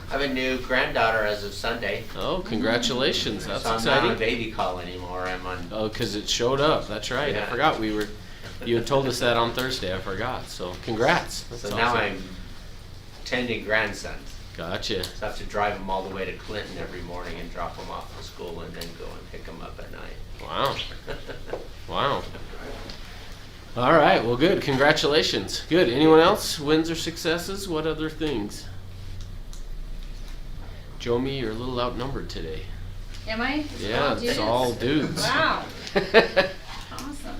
I have a new granddaughter as of Sunday. Oh, congratulations. That's So I'm exciting. not on baby call anymore. I'm on. Oh, because it showed up. That's right. I Yeah. forgot you had told us that on Thursday. I forgot. So congrats. That's So now awesome. I'm tending grandsons. Gotcha. So I have to drive them all the way to Clinton every morning and drop them off to school and then go and pick them up at night. Wow. Wow. All right. Well, good. Congratulations. Good. Anyone else? Wins or successes? What other things? Jomi, you're a little outnumbered today. Am I? Yeah, All it's all dudes. Wow. Awesome.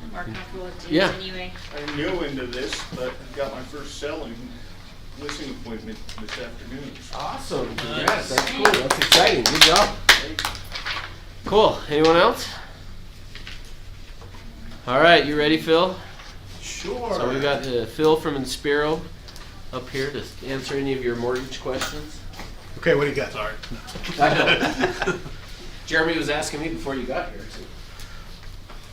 I'm more comfortable with dudes Yeah. anyway. I'm new into this, but I got my first selling listing appointment this afternoon. Awesome. Congrats. That's cool. That's exciting. Good job. Cool. Anyone else? All right. You ready, Phil? Sure. So we got Phil from Inspiro up here to answer any of your mortgage questions. Okay, what do you got? Sorry. Jeremy was asking me before you got here. So.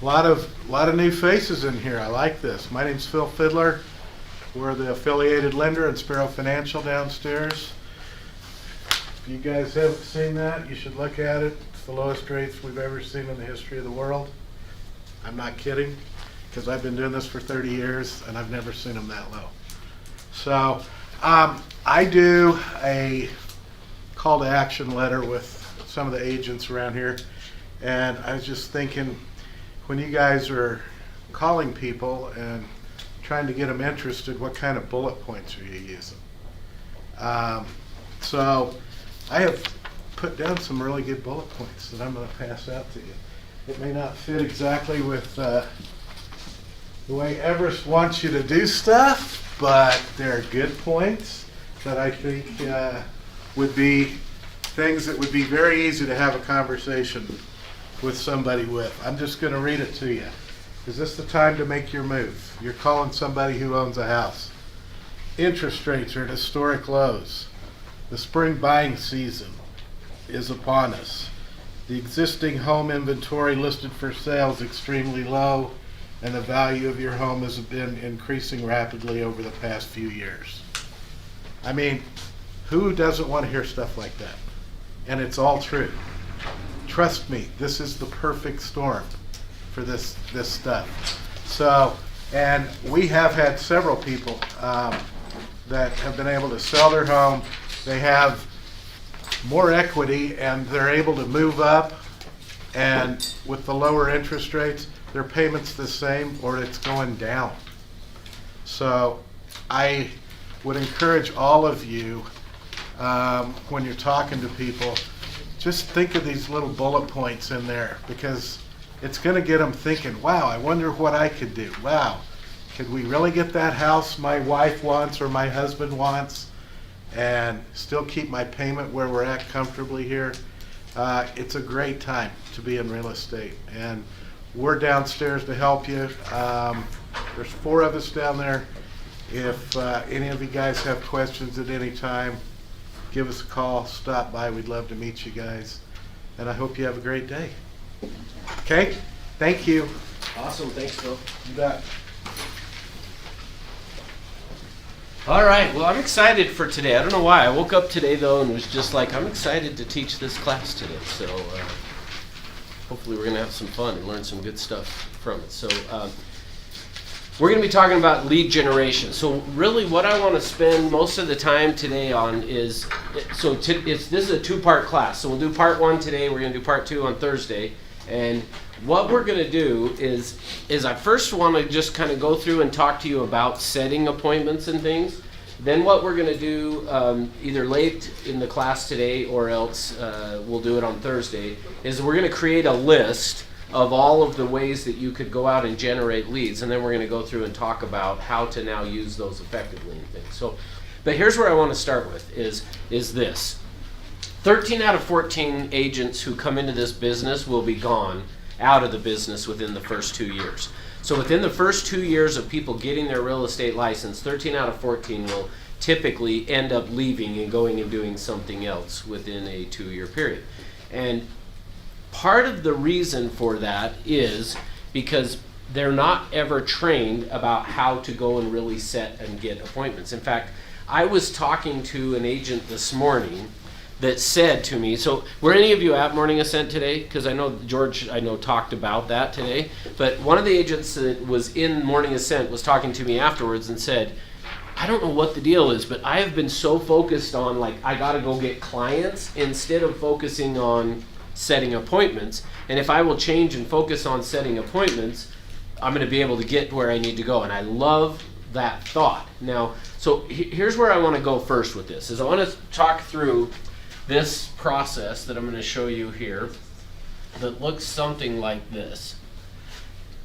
A lot of new faces in here. I like this. My name's Phil Fiddler. We're the affiliated lender in Sparrow Financial downstairs. If you guys haven't seen that, you should look at it. It's the lowest rates we've ever seen in the history of the world. I'm not kidding, because I've been doing this for 30 years and I've never seen them that low. So I do a call to action letter with some of the agents around here, and I was just thinking, when you guys are calling people and trying to get them interested, what kind of bullet points are you using? So I have put down some really good bullet points that I'm going to pass out to you. It may not fit exactly with the way Everest wants you to do stuff, but they're good points that I think would be things that would be very easy to have a conversation with somebody with. I'm just going to read it to you. Is this the time to make your move? You're calling somebody who owns a house. Interest rates are at historic lows. The spring buying season is upon us. The existing home inventory listed for sale is extremely low, and the value of your home has been increasing rapidly over the past few years. I mean, who doesn't want to hear stuff like that? And it's all true. Trust me, this is the perfect storm for this stuff. So, and we have had several people that have been able to sell their home. They have more equity and they're able to move up, and with the lower interest rates, their payment's the same or it's going down. So I would encourage all of you, when you're talking to people, just think of these little bullet points in there, because it's going to get them thinking, wow, I wonder what I could do. Wow, could we really get that house my wife wants or my husband wants and still keep my payment where we're at comfortably here? It's a great time to be in real estate, and we're downstairs to help you. There's 4 of us down there. If any of you guys have questions at any time, give us a call, stop by. We'd love to meet you guys. And I hope you have a great day. Okay? Thank you. Awesome. Thanks, Phil. You bet. All right. Well, I'm excited for today. I don't know why. I woke up today, though, and was just like, I'm excited to teach this class today. So hopefully we're going to have some fun and learn some good stuff from it. So we're going to be talking about lead generation. So really what I want to spend most of the time today on is, this is a 2-part class. So we'll do part 1 today. We're going to do part 2 on Thursday. And what we're going to do is I first want to just kind of go through and talk to you about setting appointments and things. Then what we're going to do, either late in the class today or else we'll do it on Thursday, is we're going to create a list of all of the ways that you could go out and generate leads, and then we're going to go through and talk about how to now use those effectively and things. So, but here's where I want to start with is this. 13 out of 14 agents who come into this business will be gone out of the business within the first 2 years. So within the first 2 years of people getting their real estate license, 13 out of 14 will typically end up leaving and going and doing something else within a 2-year period. And part of the reason for that is because they're not ever trained about how to go and really set and get appointments. In fact, I was talking to an agent this morning that said to me, so were any of you at Morning Ascent today? Because I know George, talked about that today. But one of the agents that was in Morning Ascent was talking to me afterwards and said, I don't know what the deal is, but I have been so focused on, like, I got to go get clients instead of focusing on setting appointments. And if I will change and focus on setting appointments, I'm going to be able to get where I need to go. And I love that thought. Now, so here's where I want to go first with this, is I want to talk through this process that I'm going to show you here that looks something like this.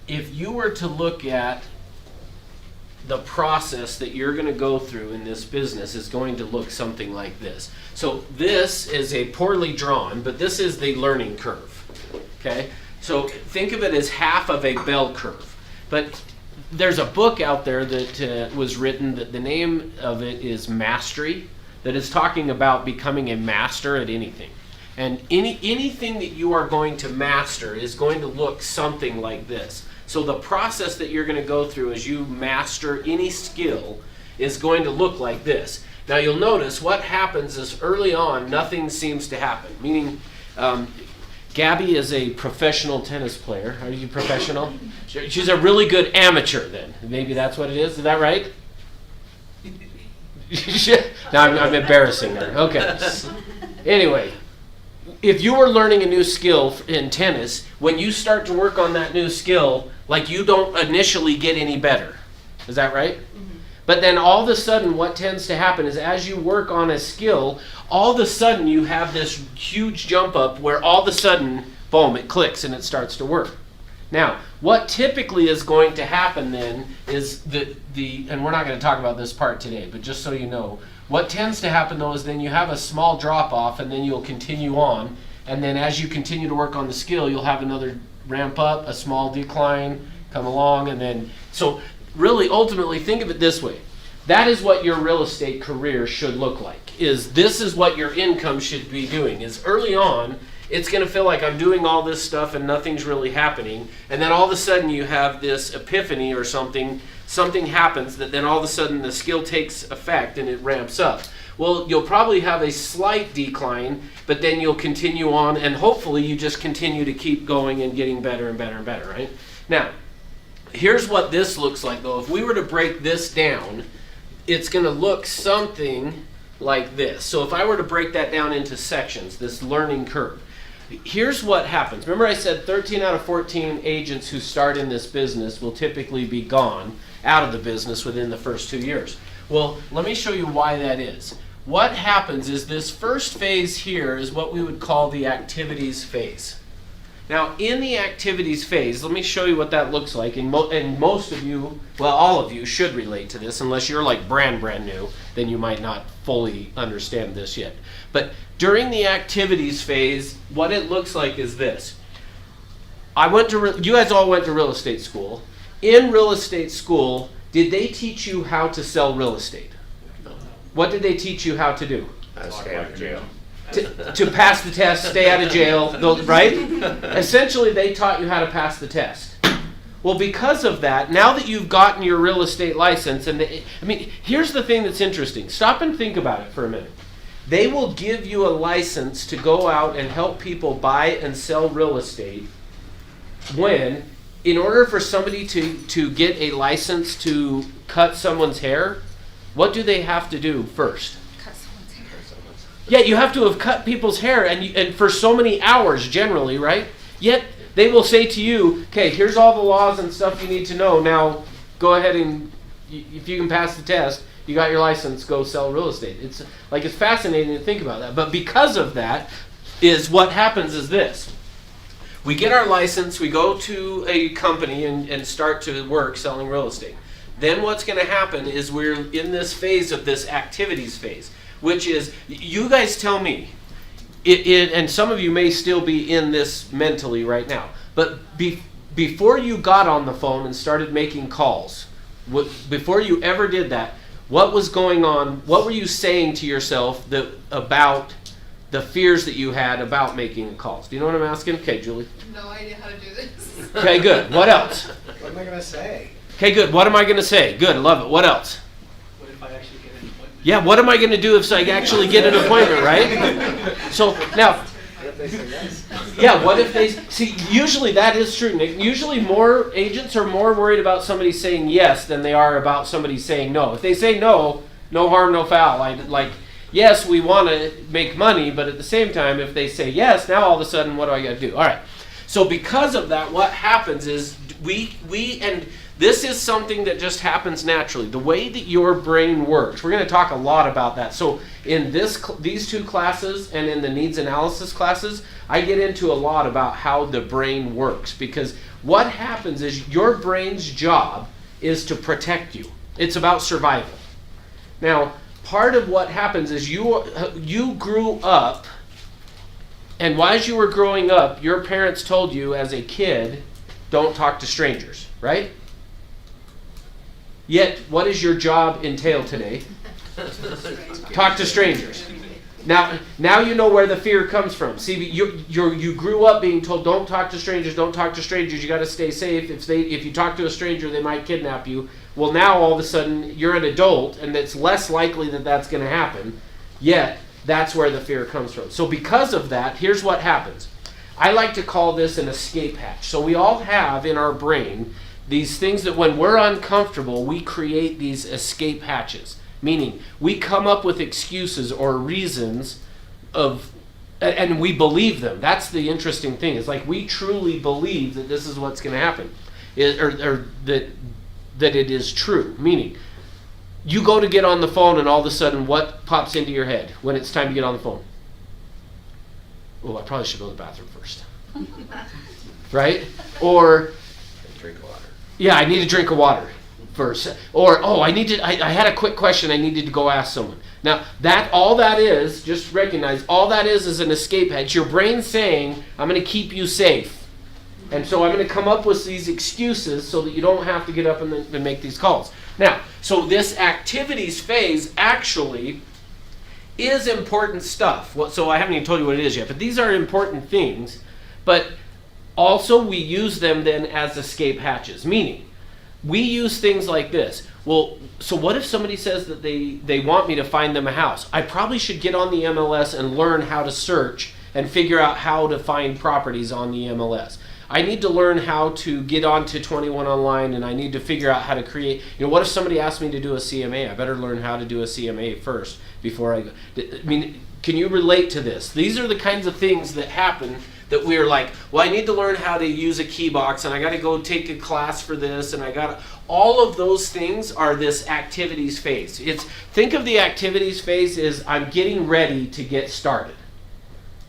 If you were to look at the process that you're going to go through in this business, is going to look something like this. So this is a poorly drawn, but this is the learning curve. Okay? So think of it as half of a bell curve. But there's a book out there that was written that the name of it is Mastery, that is talking about becoming a master at anything. And anything that you are going to master is going to look something like this. So the process that you're going to go through as you master any skill is going to look like this. Now you'll notice what happens is early on nothing seems to happen. Meaning, Gabby is a professional tennis player. Are you professional? She's a really good amateur then. Maybe that's what it is. Is that right? No, I'm embarrassing her. Okay. Anyway, if you are learning a new skill in tennis, when you start to work on that new skill, like, you don't initially get any better. Is that right? Mm-hmm. But then all of a sudden what tends to happen is as you work on a skill, all of a sudden you have this huge jump up where all of a sudden, boom, it clicks and it starts to work. Now, what typically is going to happen then is and we're not going to talk about this part today, but just so you know, what tends to happen though is then you have a small drop off and then you'll continue on, and then as you continue to work on the skill, you'll have another ramp up, a small decline, come along, and then, so really ultimately think of it this way. That is what your real estate career should look like. This is what your income should be doing. Is early on, it's going to feel like I'm doing all this stuff and nothing's really happening. And then all of a sudden you have this epiphany or something happens that then all of a sudden the skill takes effect and it ramps up. Well, you'll probably have a slight decline, but then you'll continue on, and hopefully you just continue to keep going and getting better and better and better, right? Now, here's what this looks like though. If we were to break this down, it's going to look something like this. So if I were to break that down into sections, this learning curve, here's what happens. Remember I said 13 out of 14 agents who start in this business will typically be gone out of the business within the first 2 years. Well, let me show you why that is. What happens is this first phase here is what we would call the activities phase. Now, in the activities phase, let me show you what that looks like. And most of you, well, all of you should relate to this. Unless you're like brand new, then you might not fully understand this yet. But during the activities phase, what it looks like is this. You guys all went to real estate school. In real estate school, did they teach you how to sell real estate? No. What did they teach you how to do? Stay out of jail. To pass the test, stay out of jail, right? Essentially, they taught you how to pass the test. Well, because of that, now that you've gotten your real estate license, here's the thing that's interesting. Stop and think about it for a minute. They will give you a license to go out and help people buy and sell real estate when, in order for somebody to get a license to cut someone's hair, what do they have to do first? Cut someone's hair. Yeah, you have to have cut people's hair and for so many hours generally, right? Yet they will say to you, okay, here's all the laws and stuff you need to know. Now go ahead and, if you can pass the test, you got your license, go sell real estate. It's fascinating to think about that. But because of that, is what happens is this. We get our license, we go to a company and start to work selling real estate. Then what's going to happen is we're in this phase of this activities phase, which is, you guys tell me, and some of you may still be in this mentally right now, but before you got on the phone and started making calls, before you ever did that, what was going on? What were you saying to yourself about the fears that you had about making calls? Do you know what I'm asking? Okay, Julie. No idea how to do this. Okay, good. What else? What am I going to say? Okay, good. What am I going to say? Good, I love it. What else? What if I actually get an appointment? Yeah, what am I going to do if I actually get an appointment, right? So now, yeah, what if they, see, usually that is true, Nick. Usually more agents are more worried about somebody saying yes than they are about somebody saying no. If they say no, no harm, no foul. Yes, we want to make money, but at the same time, if they say yes, now all of a sudden, what do I got to do? All right. So because of that, what happens is and this is something that just happens naturally. The way that your brain works, we're going to talk a lot about that. So in these two classes and in the needs analysis classes, I get into a lot about how the brain works, because what happens is your brain's job is to protect you. It's about survival. Now, part of what happens is you grew up, and as you were growing up, your parents told you as a kid, don't talk to strangers, right? Yet, what does your job entail today? Talk to strangers. Now you know where the fear comes from. See, you grew up being told, don't talk to strangers, don't talk to strangers, you got to stay safe. If you talk to a stranger, they might kidnap you. Well, now all of a sudden, you're an adult, and it's less likely that that's going to happen. Yet, that's where the fear comes from. So because of that, here's what happens. I like to call this an escape hatch. So we all have in our brain these things that when we're uncomfortable, we create these escape hatches. Meaning, we come up with excuses or reasons and we believe them. That's the interesting thing. It's like we truly believe that this is what's going to happen. Or that it is true. Meaning, you go to get on the phone and all of a sudden what pops into your head when it's time to get on the phone? Oh, I probably should go to the bathroom first. Right? Or, Drink water. yeah, I need a drink of water first. Or, I had a quick question I needed to go ask someone. Now, all that is, just recognize, all that is an escape hatch. Your brain's saying, I'm going to keep you safe. And so I'm going to come up with these excuses so that you don't have to get up and make these calls. Now, so this activities phase actually is important stuff. So I haven't even told you what it is yet, but these are important things. But also we use them then as escape hatches, meaning we use things like this. Well, so what if somebody says that they want me to find them a house? I probably should get on the MLS and learn how to search and figure out how to find properties on the MLS. I need to learn how to get onto 21 Online, and I need to figure out how to create, what if somebody asks me to do a CMA? I better learn how to do a CMA first before I go. I mean, can you relate to this? These are the kinds of things that happen that we're like, well, I need to learn how to use a key box, and I got to go take a class for this, and all of those things are this activities phase. Think of the activities phase as I'm getting ready to get started.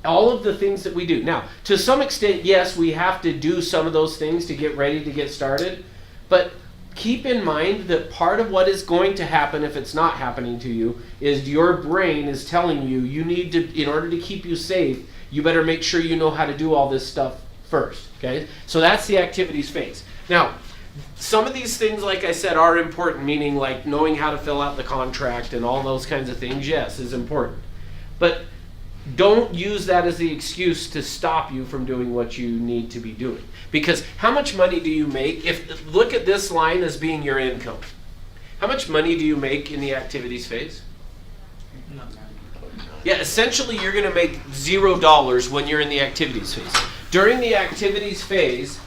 All of the things that we do. Now, to some extent, yes, we have to do some of those things to get ready to get started, but keep in mind that part of what is going to happen if it's not happening to you is your brain is telling you need to, in order to keep you safe, you better make sure you know how to do all this stuff first, okay? So that's the activities phase. Now, some of these things, like I said, are important, meaning like knowing how to fill out the contract and all those kinds of things, yes, is important. But don't use that as the excuse to stop you from doing what you need to be doing. Because how much money do you make? Look at this line as being your income. How much money do you make in the activities phase? Yeah, essentially you're going to make $0 when you're in the activities phase. During the activities phase,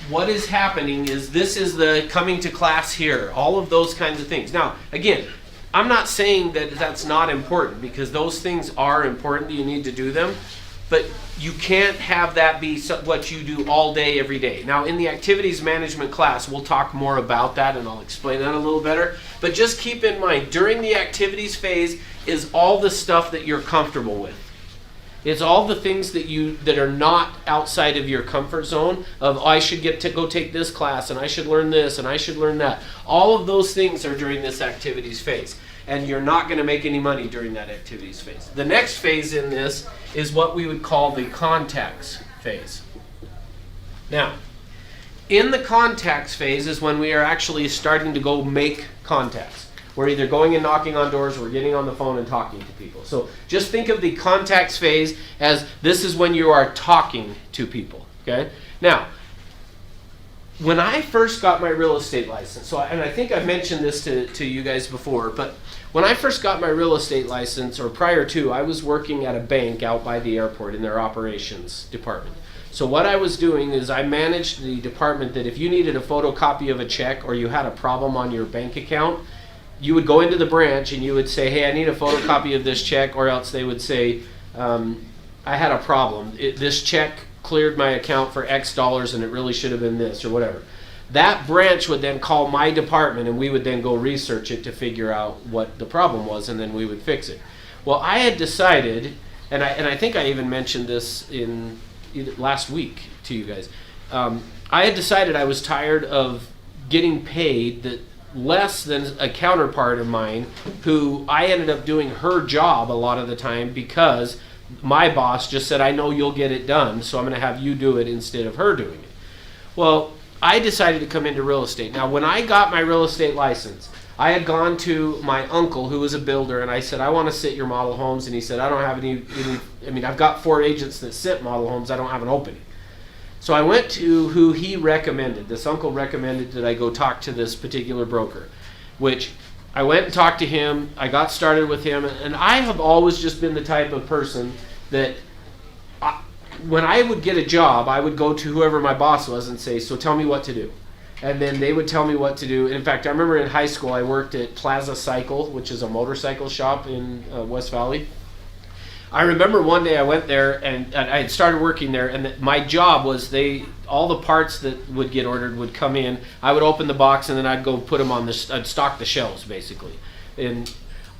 what is happening is this is the coming to class here, all of those kinds of things. Now, again, I'm not saying that that's not important, because those things are important. You need to do them. But you can't have that be what you do all day, every day. Now, in the activities management class, we'll talk more about that, and I'll explain that a little better. But just keep in mind, during the activities phase is all the stuff that you're comfortable with. It's all the things that are not outside of your comfort zone of, I should get to go take this class, and I should learn this, and I should learn that. All of those things are during this activities phase. And you're not going to make any money during that activities phase. The next phase in this is what we would call the contacts phase. Now, in the contacts phase is when we are actually starting to go make contacts. We're either going and knocking on doors, or we're getting on the phone and talking to people. So just think of the contacts phase as this is when you are talking to people. Okay? Now, when I first got my real estate license, and I think I've mentioned this to you guys before, but when I first got my real estate license, or prior to, I was working at a bank out by the airport in their operations department. So what I was doing is I managed the department that if you needed a photocopy of a check or you had a problem on your bank account, you would go into the branch and you would say, hey, I need a photocopy of this check, or else they would say, I had a problem. This check cleared my account for X dollars and it really should have been this, or whatever. That branch would then call my department and we would then go research it to figure out what the problem was, and then we would fix it. Well, I had decided, and I think I even mentioned this in last week to you guys, I had decided I was tired of getting paid that less than a counterpart of mine who I ended up doing her job a lot of the time because my boss just said, I know you'll get it done, so I'm going to have you do it instead of her doing it. Well, I decided to come into real estate. Now, when I got my real estate license, I had gone to my uncle who was a builder, and I said, I want to sit your model homes, and he said, I don't have any, I mean, I've got 4 agents that sit model homes, I don't have an opening. So I went to who he recommended. This uncle recommended that I go talk to this particular broker, which I went and talked to him. I got started with him, and I have always just been the type of person that when I would get a job, I would go to whoever my boss was and say, so tell me what to do. And then they would tell me what to do. And in fact, I remember in high school, I worked at Plaza Cycle, which is a motorcycle shop in West Valley. I remember one day I went there and I had started working there, and my job was all the parts that would get ordered would come in. I would open the box and then I'd go put them on I'd stock the shelves basically. And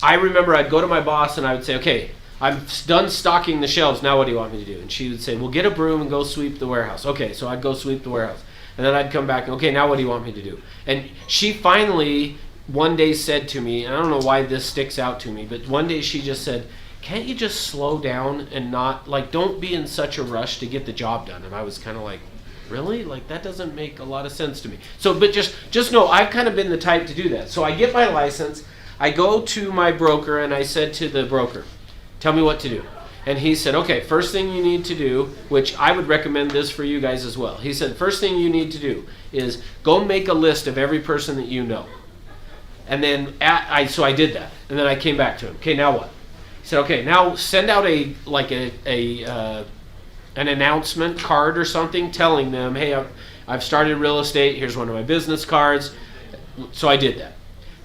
I remember I'd go to my boss and I would say, okay, I'm done stocking the shelves, now what do you want me to do? And she would say, well, get a broom and go sweep the warehouse. Okay, so I'd go sweep the warehouse. And then I'd come back and, okay, now what do you want me to do? And she finally one day said to me, and I don't know why this sticks out to me, but one day she just said, can't you just slow down and not, don't be in such a rush to get the job done? And I was kind of like, really? That doesn't make a lot of sense to me. So, but just know, I've kind of been the type to do that. So I get my license, I go to my broker, and I said to the broker, tell me what to do. And he said, okay, first thing you need to do, which I would recommend this for you guys as well. He said, first thing you need to do is go make a list of every person that you know. And then, so I did that. And then I came back to him. Okay, now what? He said, okay, now send out an announcement card or something telling them, hey, I've started real estate. Here's one of my business cards. So I did that.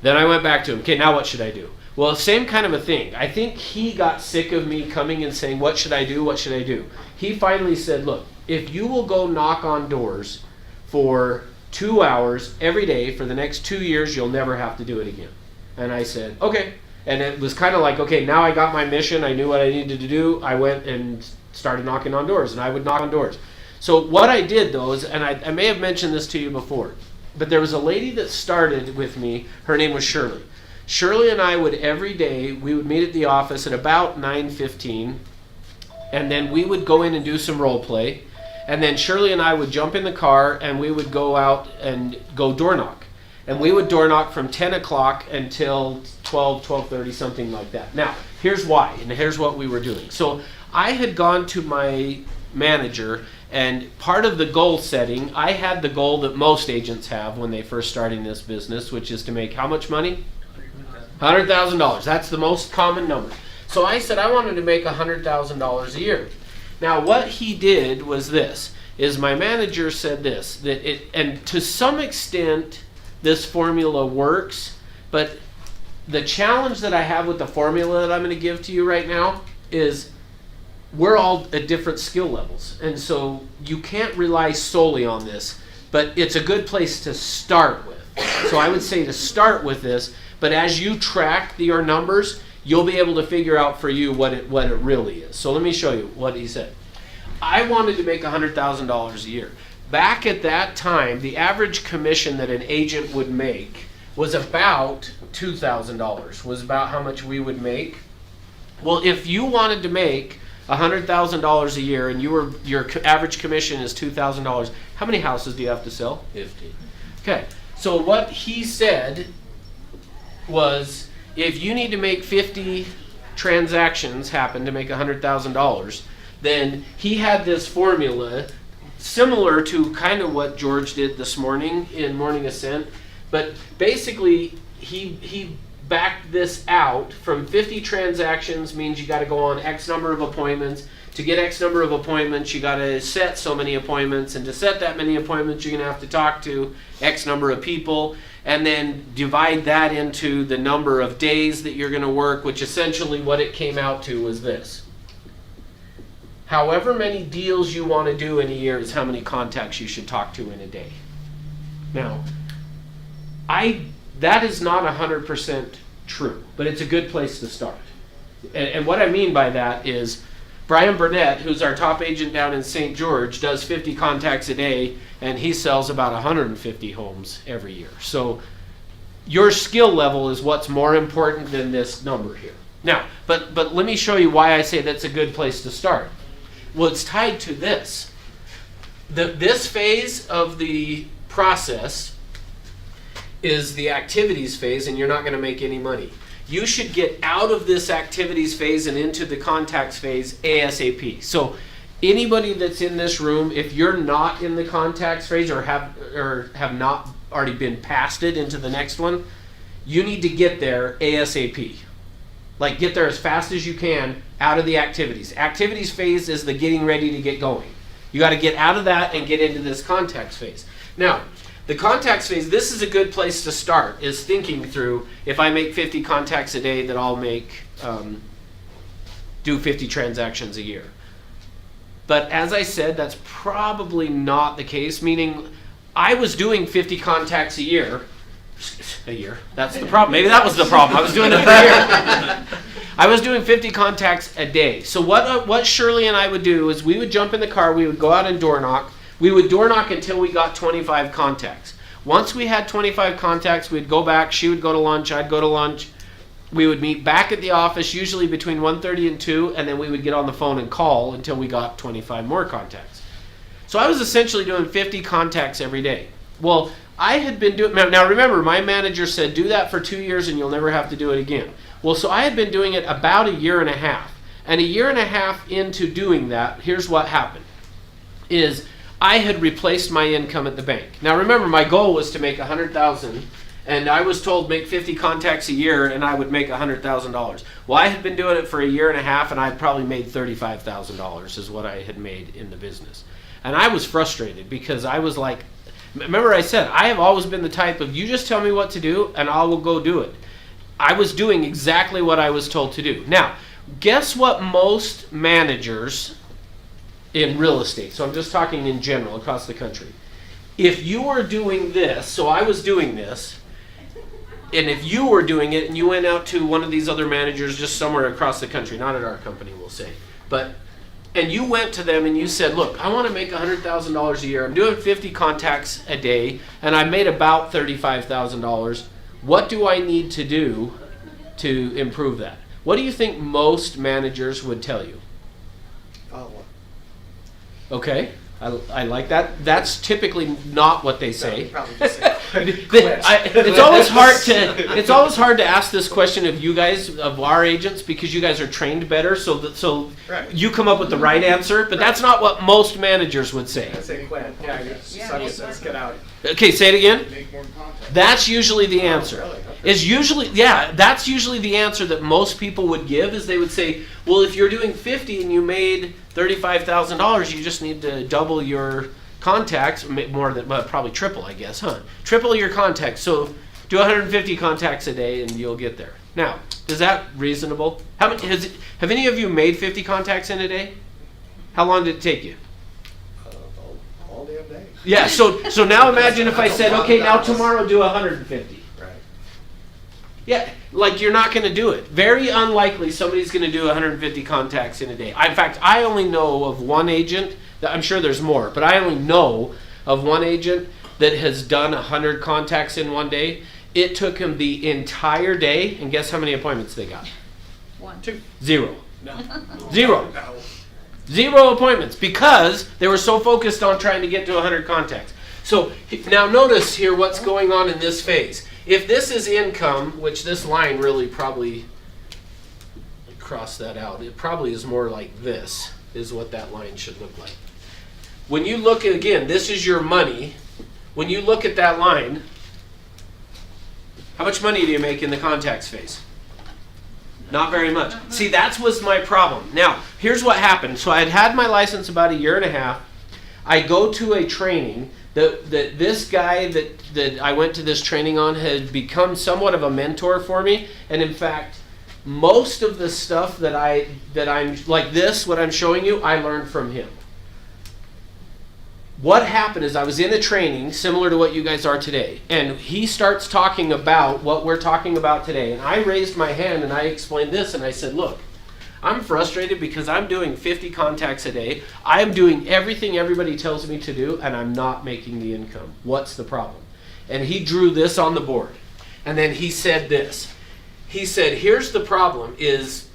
Then I went back to him. Okay, now what should I do? Well, same kind of a thing. I think he got sick of me coming and saying, what should I do? What should I do? He finally said, look, if you will go knock on doors for 2 hours every day for the next 2 years, you'll never have to do it again. And I said, okay. And it was kind of like, okay, now I got my mission. I knew what I needed to do. I went and started knocking on doors, and I would knock on doors. So what I did, though, is, and I may have mentioned this to you before, but there was a lady that started with me. Her name was Shirley. Shirley and I would every day, we would meet at the office at about 9:15, and then we would go in and do some role play. And then Shirley and I would jump in the car and we would go out and go door knock. And we would door knock from 10 o'clock until 12, 12:30, something like that. Now, here's why, and here's what we were doing. So I had gone to my manager, and part of the goal setting, I had the goal that most agents have when they first starting this business, which is to make how much money? $100,000. That's the most common number. So I said I wanted to make $100,000 a year. Now what he did was this, is my manager said this, and to some extent this formula works, but the challenge that I have with the formula that I'm going to give to you right now is we're all at different skill levels. And so you can't rely solely on this, but it's a good place to start with. So I would say to start with this, but as you track your numbers, you'll be able to figure out for you what it really is. So let me show you what he said. I wanted to make $100,000 a year. Back at that time, the average commission that an agent would make was about $2,000, was about how much we would make. Well, if you wanted to make $100,000 a year and your average commission is $2,000, how many houses do you have to sell? 50. Okay, so what he said was, if you need to make 50 transactions happen to make $100,000, then he had this formula similar to kind of what George did this morning in Morning Ascent, but basically he backed this out from 50 transactions means you got to go on X number of appointments. To get X number of appointments, you got to set so many appointments, and to set that many appointments, you're going to have to talk to X number of people, and then divide that into the number of days that you're going to work, which essentially what it came out to was this. However many deals you want to do in a year is how many contacts you should talk to in a day. Now, that is not 100% true, but it's a good place to start. And what I mean by that is Brian Burnett, who's our top agent down in St. George, does 50 contacts a day, and he sells about 150 homes every year. So your skill level is what's more important than this number here. Now, but let me show you why I say that's a good place to start. Well, it's tied to this. This phase of the process is the activities phase, and you're not going to make any money. You should get out of this activities phase and into the contacts phase ASAP. So anybody that's in this room, if you're not in the contacts phase or have not already been past it into the next one, you need to get there ASAP. Like, get there as fast as you can out of the activities. Activities phase is the getting ready to get going. You got to get out of that and get into this contacts phase. Now, the contacts phase, this is a good place to start, is thinking through, if I make 50 contacts a day, that I'll do 50 transactions a year. But as I said, that's probably not the case, meaning I was doing 50 contacts a year. That's the problem. Maybe that was the problem. I was doing it for a year. I was doing 50 contacts a day. So what Shirley and I would do is we would jump in the car, we would go out and door knock. We would door knock until we got 25 contacts. Once we had 25 contacts, we'd go back. She would go to lunch. I'd go to lunch. We would meet back at the office, usually between 1:30 and 2, and then we would get on the phone and call until we got 25 more contacts. So I was essentially doing 50 contacts every day. Well, I had been doing, now remember, my manager said, do that for 2 years and you'll never have to do it again. Well, so I had been doing it about a year and a half. And a year and a half into doing that, here's what happened, is I had replaced my income at the bank. Now remember, my goal was to make $100,000, and I was told make 50 contacts a year and I would make $100,000. Well, I had been doing it for a year and a half, and I'd probably made $35,000 is what I had made in the business. And I was frustrated because I was like, remember I said, I have always been the type of, you just tell me what to do and I will go do it. I was doing exactly what I was told to do. Now, guess what most managers in real estate, so I'm just talking in general across the country, if you were doing this, so I was doing this, and if you were doing it and you went out to one of these other managers just somewhere across the country, not at our company we'll say, and you went to them and you said, look, I want to make $100,000 a year, I'm doing 50 contacts a day, and I made about $35,000, what do I need to do to improve that? What do you think most managers would tell you? Okay, I like that. That's typically not what they say. It's always hard to ask this question of you guys, of our agents, because you guys are trained better. So Right. you come up with the right answer, but that's not what most managers would say. I say quit. Yeah, let's get out. Okay, say it again. Make more contacts. That's usually the answer. really? That's usually the answer that most people would give, is they would say, well, if you're doing 50 and you made $35,000, you just need to double your contacts, more than, well, probably triple, I guess, huh? Triple your contacts. So do 150 contacts a day and you'll get there. Now, is that reasonable? Have any of you made 50 contacts in a day? How long did it take you? All damn day. Yeah, so now imagine if I said, okay, now tomorrow do 150. Right. Yeah, like you're not going to do it. Very unlikely somebody's going to do 150 contacts in a day. In fact, I only know of one agent, I'm sure there's more, but I only know of one agent that has done 100 contacts in one day. It took him the entire day, and guess how many appointments they got? 1. 0. No. 0. No. 0 appointments, because they were so focused on trying to get to 100 contacts. So now notice here what's going on in this phase. If this is income, which this line really probably, cross that out, it probably is more like this, is what that line should look like. When you look at, again, this is your money. When you look at that line, How much money do you make in the contacts phase? Not very much. See, that was my problem. Now, here's what happened. So I'd had my license about 1.5 years. I go to a training that this guy that I went to this training on had become somewhat of a mentor for me. And in fact, most of the stuff that I'm like this, what I'm showing you, I learned from him. What happened is I was in a training similar to what you guys are today, and he starts talking about what we're talking about today. And I raised my hand and I explained this, and I said, look, I'm frustrated because I'm doing 50 contacts a day. I'm doing everything everybody tells me to do, and I'm not making the income. What's the problem? And he drew this on the board. And then he said this. He said, here's the problem is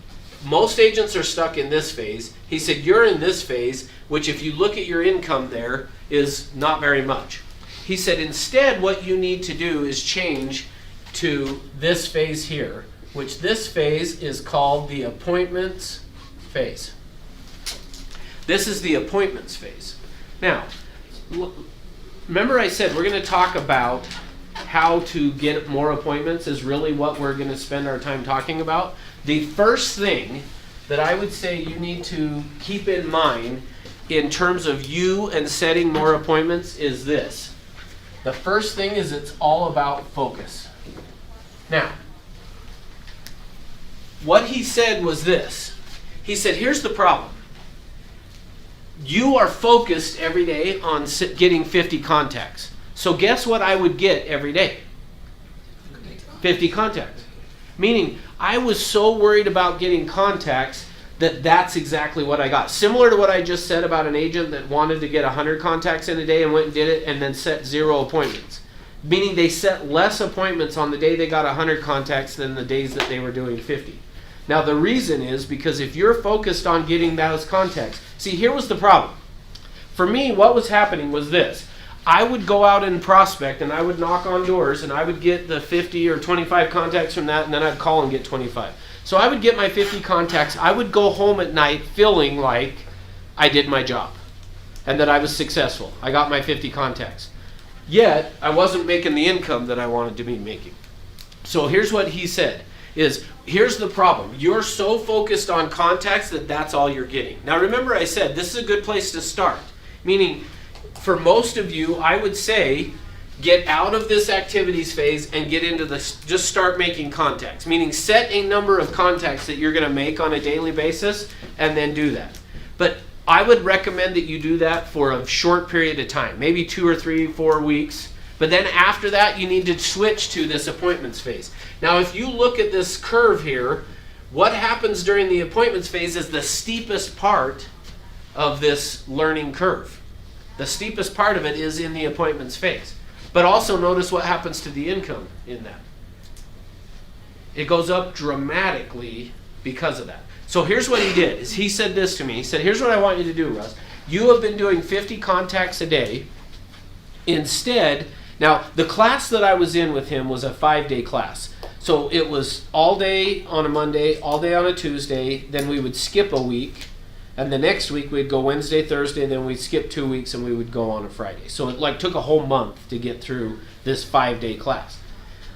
most agents are stuck in this phase. He said, you're in this phase, which if you look at your income there is not very much. He said, instead what you need to do is change to this phase here, which this phase is called the appointments phase. This is the appointments phase. Now, remember I said we're going to talk about how to get more appointments is really what we're going to spend our time talking about. The first thing that I would say you need to keep in mind in terms of you and setting more appointments is this. The first thing is it's all about focus. Now, what he said was this. He said, here's the problem. You are focused every day on getting 50 contacts. So guess what I would get every day? 50 contacts. Meaning, I was so worried about getting contacts that that's exactly what I got. Similar to what I just said about an agent that wanted to get 100 contacts in a day and went and did it and then set 0 appointments. Meaning they set less appointments on the day they got 100 contacts than the days that they were doing 50. Now the reason is because if you're focused on getting those contacts, see, here was the problem. For me, what was happening was this. I would go out and prospect and I would knock on doors and I would get the 50 or 25 contacts from that, and then I'd call and get 25. So I would get my 50 contacts. I would go home at night feeling like I did my job and that I was successful. I got my 50 contacts. Yet, I wasn't making the income that I wanted to be making. So here's what he said, is here's the problem. You're so focused on contacts that that's all you're getting. Now remember I said this is a good place to start. Meaning, for most of you, I would say, get out of this activities phase and get into this, just start making contacts. Meaning set a number of contacts that you're going to make on a daily basis and then do that. But I would recommend that you do that for a short period of time, maybe 2 or 3, 4 weeks. But then after that, you need to switch to this appointments phase. Now, if you look at this curve here, what happens during the appointments phase is the steepest part of this learning curve. The steepest part of it is in the appointments phase. But also notice what happens to the income in that. It goes up dramatically because of that. So here's what he did, is he said this to me. He said, here's what I want you to do, Russ. You have been doing 50 contacts a day. Instead, now the class that I was in with him was a 5-day class. So it was all day on a Monday, all day on a Tuesday, then we would skip a week. And the next week we'd go Wednesday, Thursday, then we'd skip 2 weeks and we would go on a Friday. So it took a whole month to get through this 5-day class.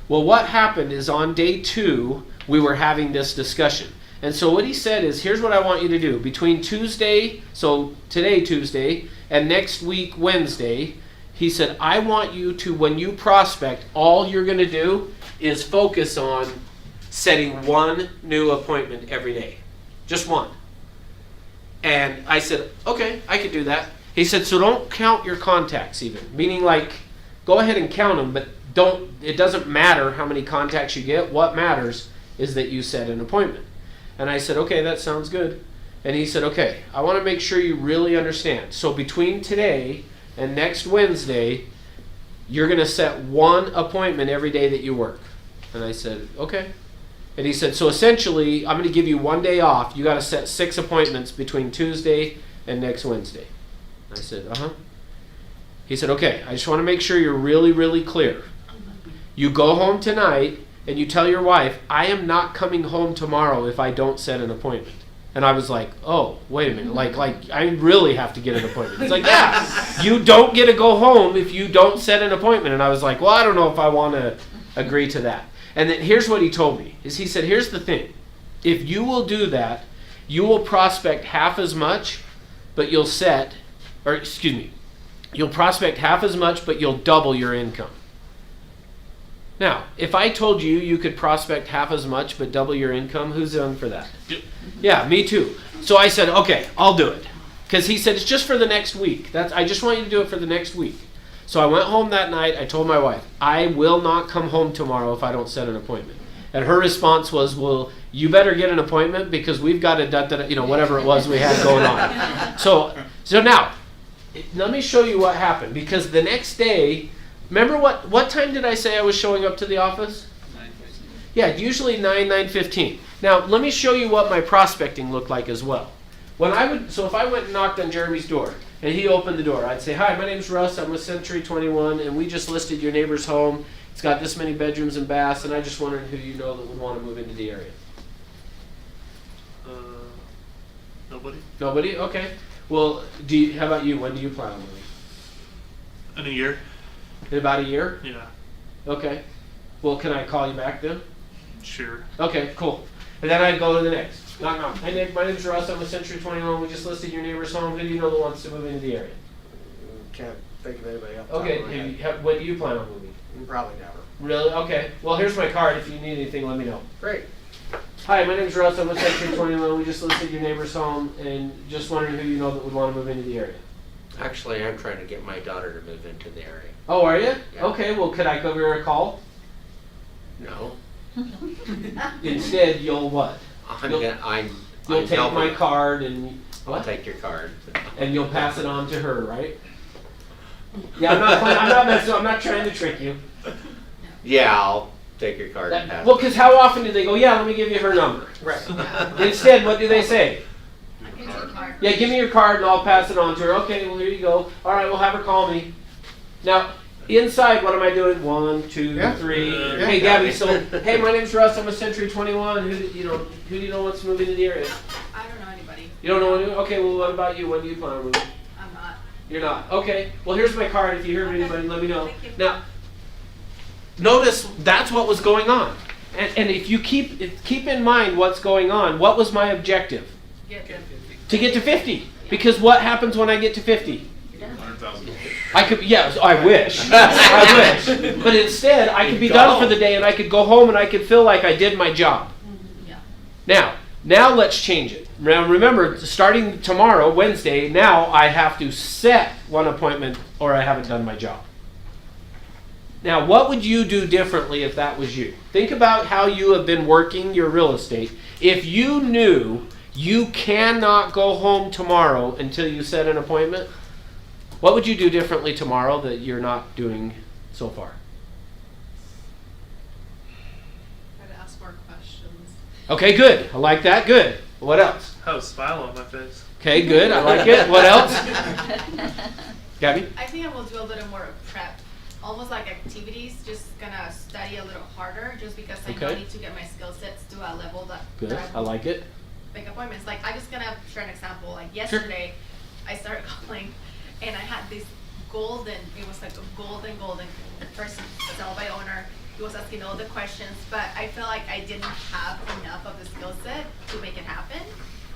Well, what happened is on day 2, we were having this discussion. And so what he said is, here's what I want you to do. Between Tuesday, so today Tuesday, and next week Wednesday, he said, I want you to, when you prospect, all you're going to do is focus on setting 1 new appointment every day. Just 1. And I said, okay, I could do that. He said, so don't count your contacts even. Meaning like, go ahead and count them, but it doesn't matter how many contacts you get. What matters is that you set an appointment. And I said, okay, that sounds good. And he said, okay, I want to make sure you really understand. So between today and next Wednesday, you're going to set 1 appointment every day that you work. And I said, okay. And he said, so essentially, I'm going to give you 1 day off. You got to set 6 appointments between Tuesday and next Wednesday. I said, uh-huh. He said, okay, I just want to make sure you're really, really clear. You go home tonight and you tell your wife, I am not coming home tomorrow if I don't set an appointment. And I was like, oh, wait a minute. Like I really have to get an appointment. It's like, yeah, you don't get to go home if you don't set an appointment. And I was like, well, I don't know if I want to agree to that. And then here's what he told me, is he said, here's the thing. If you will do that, you will prospect half as much, but you'll you'll prospect half as much, but you'll double your income. Now, if I told you you could prospect half as much, but double your income, who's in for that? Yeah, me too. So I said, okay, I'll do it. Because he said, it's just for the next week. I just want you to do it for the next week. So I went home that night. I told my wife, I will not come home tomorrow if I don't set an appointment. And her response was, well, you better get an appointment because we've got a whatever it was we had going on. So now, let me show you what happened. Because the next day, remember what time did I say I was showing up to the office? 9:15. Yeah, usually 9:15. Now, let me show you what my prospecting looked like as well. So if I went and knocked on Jeremy's door, and he opened the door, I'd say, hi, my name's Russ, I'm with Century 21, and we just listed your neighbor's home. It's got this many bedrooms and baths, and I just wondered who you know that would want to move into the area. Nobody? Nobody? Okay. Well, how about you? When do you plan on moving? In a year? In about a year? Yeah. Okay. Well, can I call you back then? Sure. Okay, cool. And then I'd go to the next. Knock, knock. Hey, Nick, my name's Russ. I'm with Century 21. We just listed your neighbor's home. Who do you know that wants to move into the area? Can't think of anybody else. Okay. When do you plan on moving? Probably never. Really? Okay. Well, here's my card. If you need anything, let me know. Great. Hi, my name's Russ. I'm with Century 21. We just listed your neighbor's home and just wondering who you know that would want to move into the area. Actually, I'm trying to get my daughter to move into the area. Oh, are you? Yeah. Okay. Well, could I give her a call? No, Instead, you'll what? You'll I'm take helping. my card and I'll what? take your card. And you'll pass it on to her, right? Yeah, I'm not messing. I'm not trying to trick you. Yeah, I'll take your card and pass Well, it. because how often do they go? Yeah, let me give you her number. Right. Instead, what do they say? I can do a card. Yeah, give me your card and I'll pass it on to her. Okay, well here you go. All right, we'll have her call me. Now, inside, what am I doing? 1, 2, Yeah. 3. Yeah. Hey, Gabby. So, hey, my name's Russ. I'm a Century 21. Who do you know wants to move into the area? I don't know anybody. You don't know anyone? Okay, well, what about you? When do you plan on moving? I'm not. You're not. Okay. Well, here's my card. If you hear of Okay. anybody, let me know. Thank you. Now, notice that's what was going on. And if you keep in mind what's going on, what was my objective? Get them. To get to 50. Because what happens when I get to 50? I could, yes, I wish. I wish. But instead, I could be done for the day and I could go home and I could feel like I did my job. Yeah. Now let's change it. Now remember, starting tomorrow, Wednesday, now I have to set one appointment or I haven't done my job. Now, what would you do differently if that was you? Think about how you have been working your real estate. If you knew you cannot go home tomorrow until you set an appointment, what would you do differently tomorrow that you're not doing so far? Try to ask more questions. Okay, good. I like that. Good. What else? Have a smile on my face. Okay, good. I like it. What else? Gabby? I think I will do a little more prep. Almost like activities, just gonna study a little harder just because I know I Okay. need to get my skill sets to a level that Good. that I like it. make appointments. Like, I'm just gonna share an example. Like, yesterday, I started calling, and I had this it was like a golden person, a sell by owner. He was asking all the questions, but I felt like I didn't have enough of the skill set to make it happen.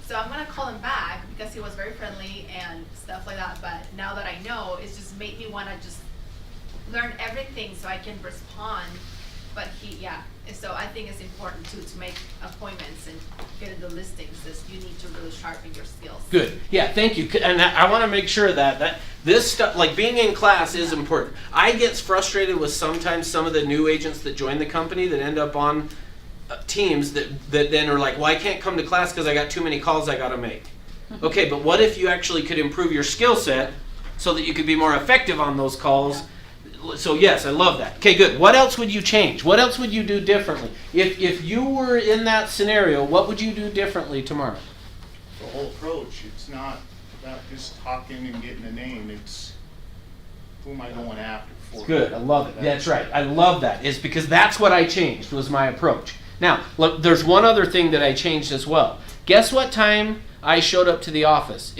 So I'm gonna call him back because he was very friendly and stuff like that. But now that I know, it's just made me wanna just learn everything so I can respond. But so I think it's important to make appointments and get in the listings. You need to really sharpen your skills. Good. Yeah, thank you. And I want to make sure that this stuff, like being in class, is important. I get frustrated with sometimes some of the new agents that join the company that end up on teams that then are like, well, I can't come to class because I got too many calls I got to make. Okay, but what if you actually could improve your skill set so that you could be more effective on those calls? So yes, I love that. Okay, good. What else would you change? What else would you do differently? If you were in that scenario, what would you do differently tomorrow? The whole approach, it's not about just talking and getting a name, it's who am I going after for? Good. I love it. That's right. I love that. It's because that's what I changed was my approach. Now, look, there's one other thing that I changed as well. Guess what time I showed up to the office?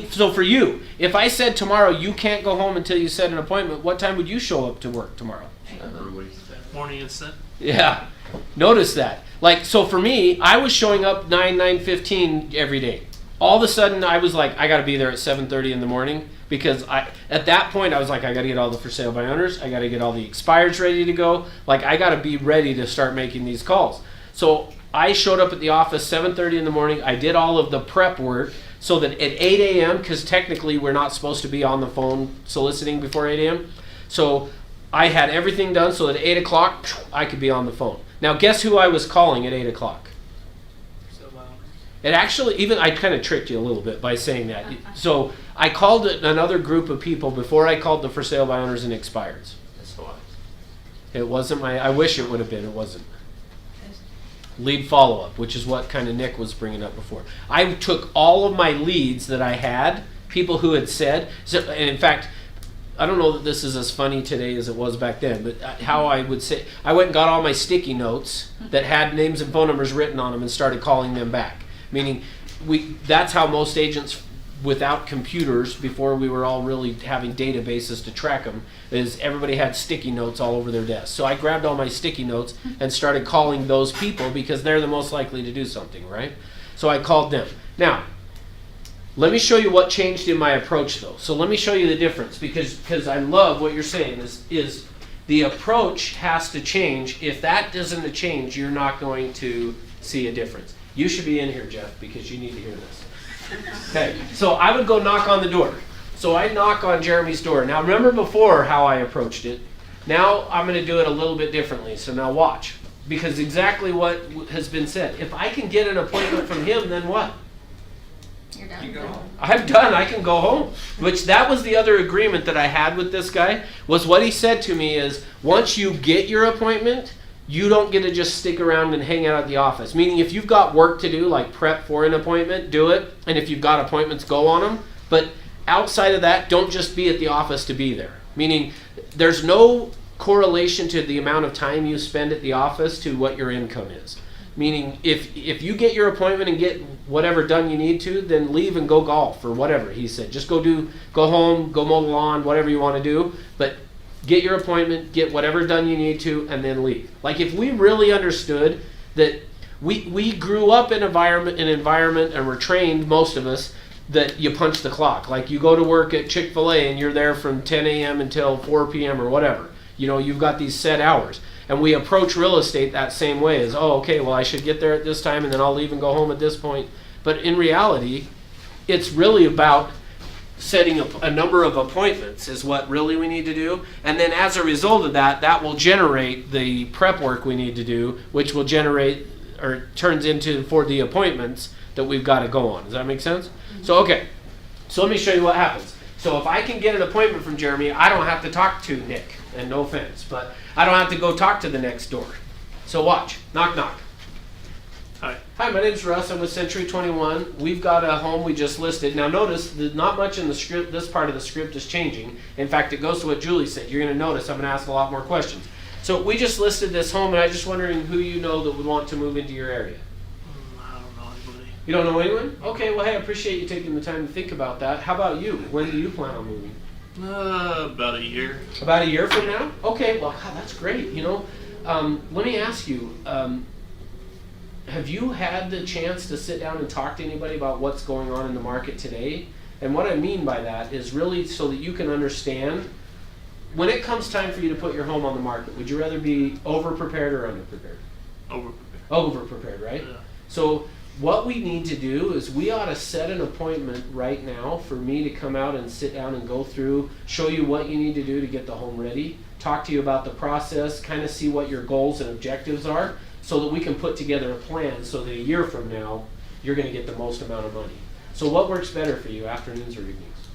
So for you, if I said tomorrow you can't go home until you set an appointment, what time would you show up to work tomorrow? Morning instant. Yeah. Notice that. Like, so for me, I was showing up 9:15 every day. All of a sudden, I was like, I got to be there at 7:30 in the morning because at that point, I was like, I got to get all the for sale by owners. I got to get all the expireds ready to go. Like, I got to be ready to start making these calls. So I showed up at the office 7:30 in the morning. I did all of the prep work so that at 8 a.m., because technically we're not supposed to be on the phone soliciting before 8 a.m. So I had everything done so that at 8 o'clock, I could be on the phone. Now, guess who I was calling at 8 o'clock? It actually, even I kind of tricked you a little bit by saying that. So I called another group of people before I called the for sale by owners and expireds. That's why. It wasn't I wish it would have been, it wasn't. Lead follow-up, which is what kind of Nick was bringing up before. I took all of my leads that I had, people who had said, and in fact, I don't know that this is as funny today as it was back then, but how I would say, I went and got all my sticky notes that had names and phone numbers written on them and started calling them back. Meaning, that's how most agents without computers, before we were all really having databases to track them, is everybody had sticky notes all over their desk. So I grabbed all my sticky notes and started calling those people because they're the most likely to do something, right? So I called them. Now, let me show you what changed in my approach though. So let me show you the difference because I love what you're saying is the approach has to change. If that doesn't change, you're not going to see a difference. You should be in here, Jeff, because you need to hear this. Okay, so I would go knock on the door. So I knock on Jeremy's door. Now remember before how I approached it. Now I'm going to do it a little bit differently. So now watch. Because exactly what has been said. If I can get an appointment from him, then what? You're done. I'm done. I can go home. Which that was the other agreement that I had with this guy, was what he said to me is, once you get your appointment, you don't get to just stick around and hang out at the office. Meaning if you've got work to do, like prep for an appointment, do it. And if you've got appointments, go on them. But outside of that, don't just be at the office to be there. Meaning there's no correlation to the amount of time you spend at the office to what your income is. Meaning if you get your appointment and get whatever done you need to, then leave and go golf or whatever he said. Just go home, go mow the lawn, whatever you want to do. But get your appointment, get whatever done you need to, and then leave. Like if we really understood that we grew up in an environment and were trained, most of us, that you punch the clock. Like you go to work at Chick-fil-A and you're there from 10 a.m. until 4 p.m. or whatever. You know, you've got these set hours. And we approach real estate that same way as, oh, okay, well, I should get there at this time and then I'll leave and go home at this point. But in reality, it's really about setting a number of appointments is what really we need to do. And then as a result of that, that will generate the prep work we need to do, which will generate or turns into for the appointments that we've got to go on. Does that make sense? Mm-hmm. So, okay. So let me show you what happens. So if I can get an appointment from Jeremy, I don't have to talk to Nick. And no offense, but I don't have to go talk to the next door. So watch. Knock, knock. Hi. Hi, my name's Russ. I'm with Century 21. We've got a home we just listed. Now notice that not much in the script, this part of the script is changing. In fact, it goes to what Julie said. You're going to notice I'm going to ask a lot more questions. So we just listed this home, and I'm just wondering who you know that would want to move into your area. I don't know anybody. You don't know anyone? Okay, well, hey, I appreciate you taking the time to think about that. How about you? When do you plan on moving? About a year. About a year from now? Okay, well, God, that's great. You know, let me ask you, have you had the chance to sit down and talk to anybody about what's going on in the market today? And what I mean by that is really so that you can understand, when it comes time for you to put your home on the market, would you rather be over-prepared or under-prepared? Over-prepared. Over-prepared, right? Yeah. So what we need to do is we ought to set an appointment right now for me to come out and sit down and go through, show you what you need to do to get the home ready, talk to you about the process, kind of see what your goals and objectives are, so that we can put together a plan so that a year from now, you're going to get the most amount of money. So what works better for you, afternoons or evenings?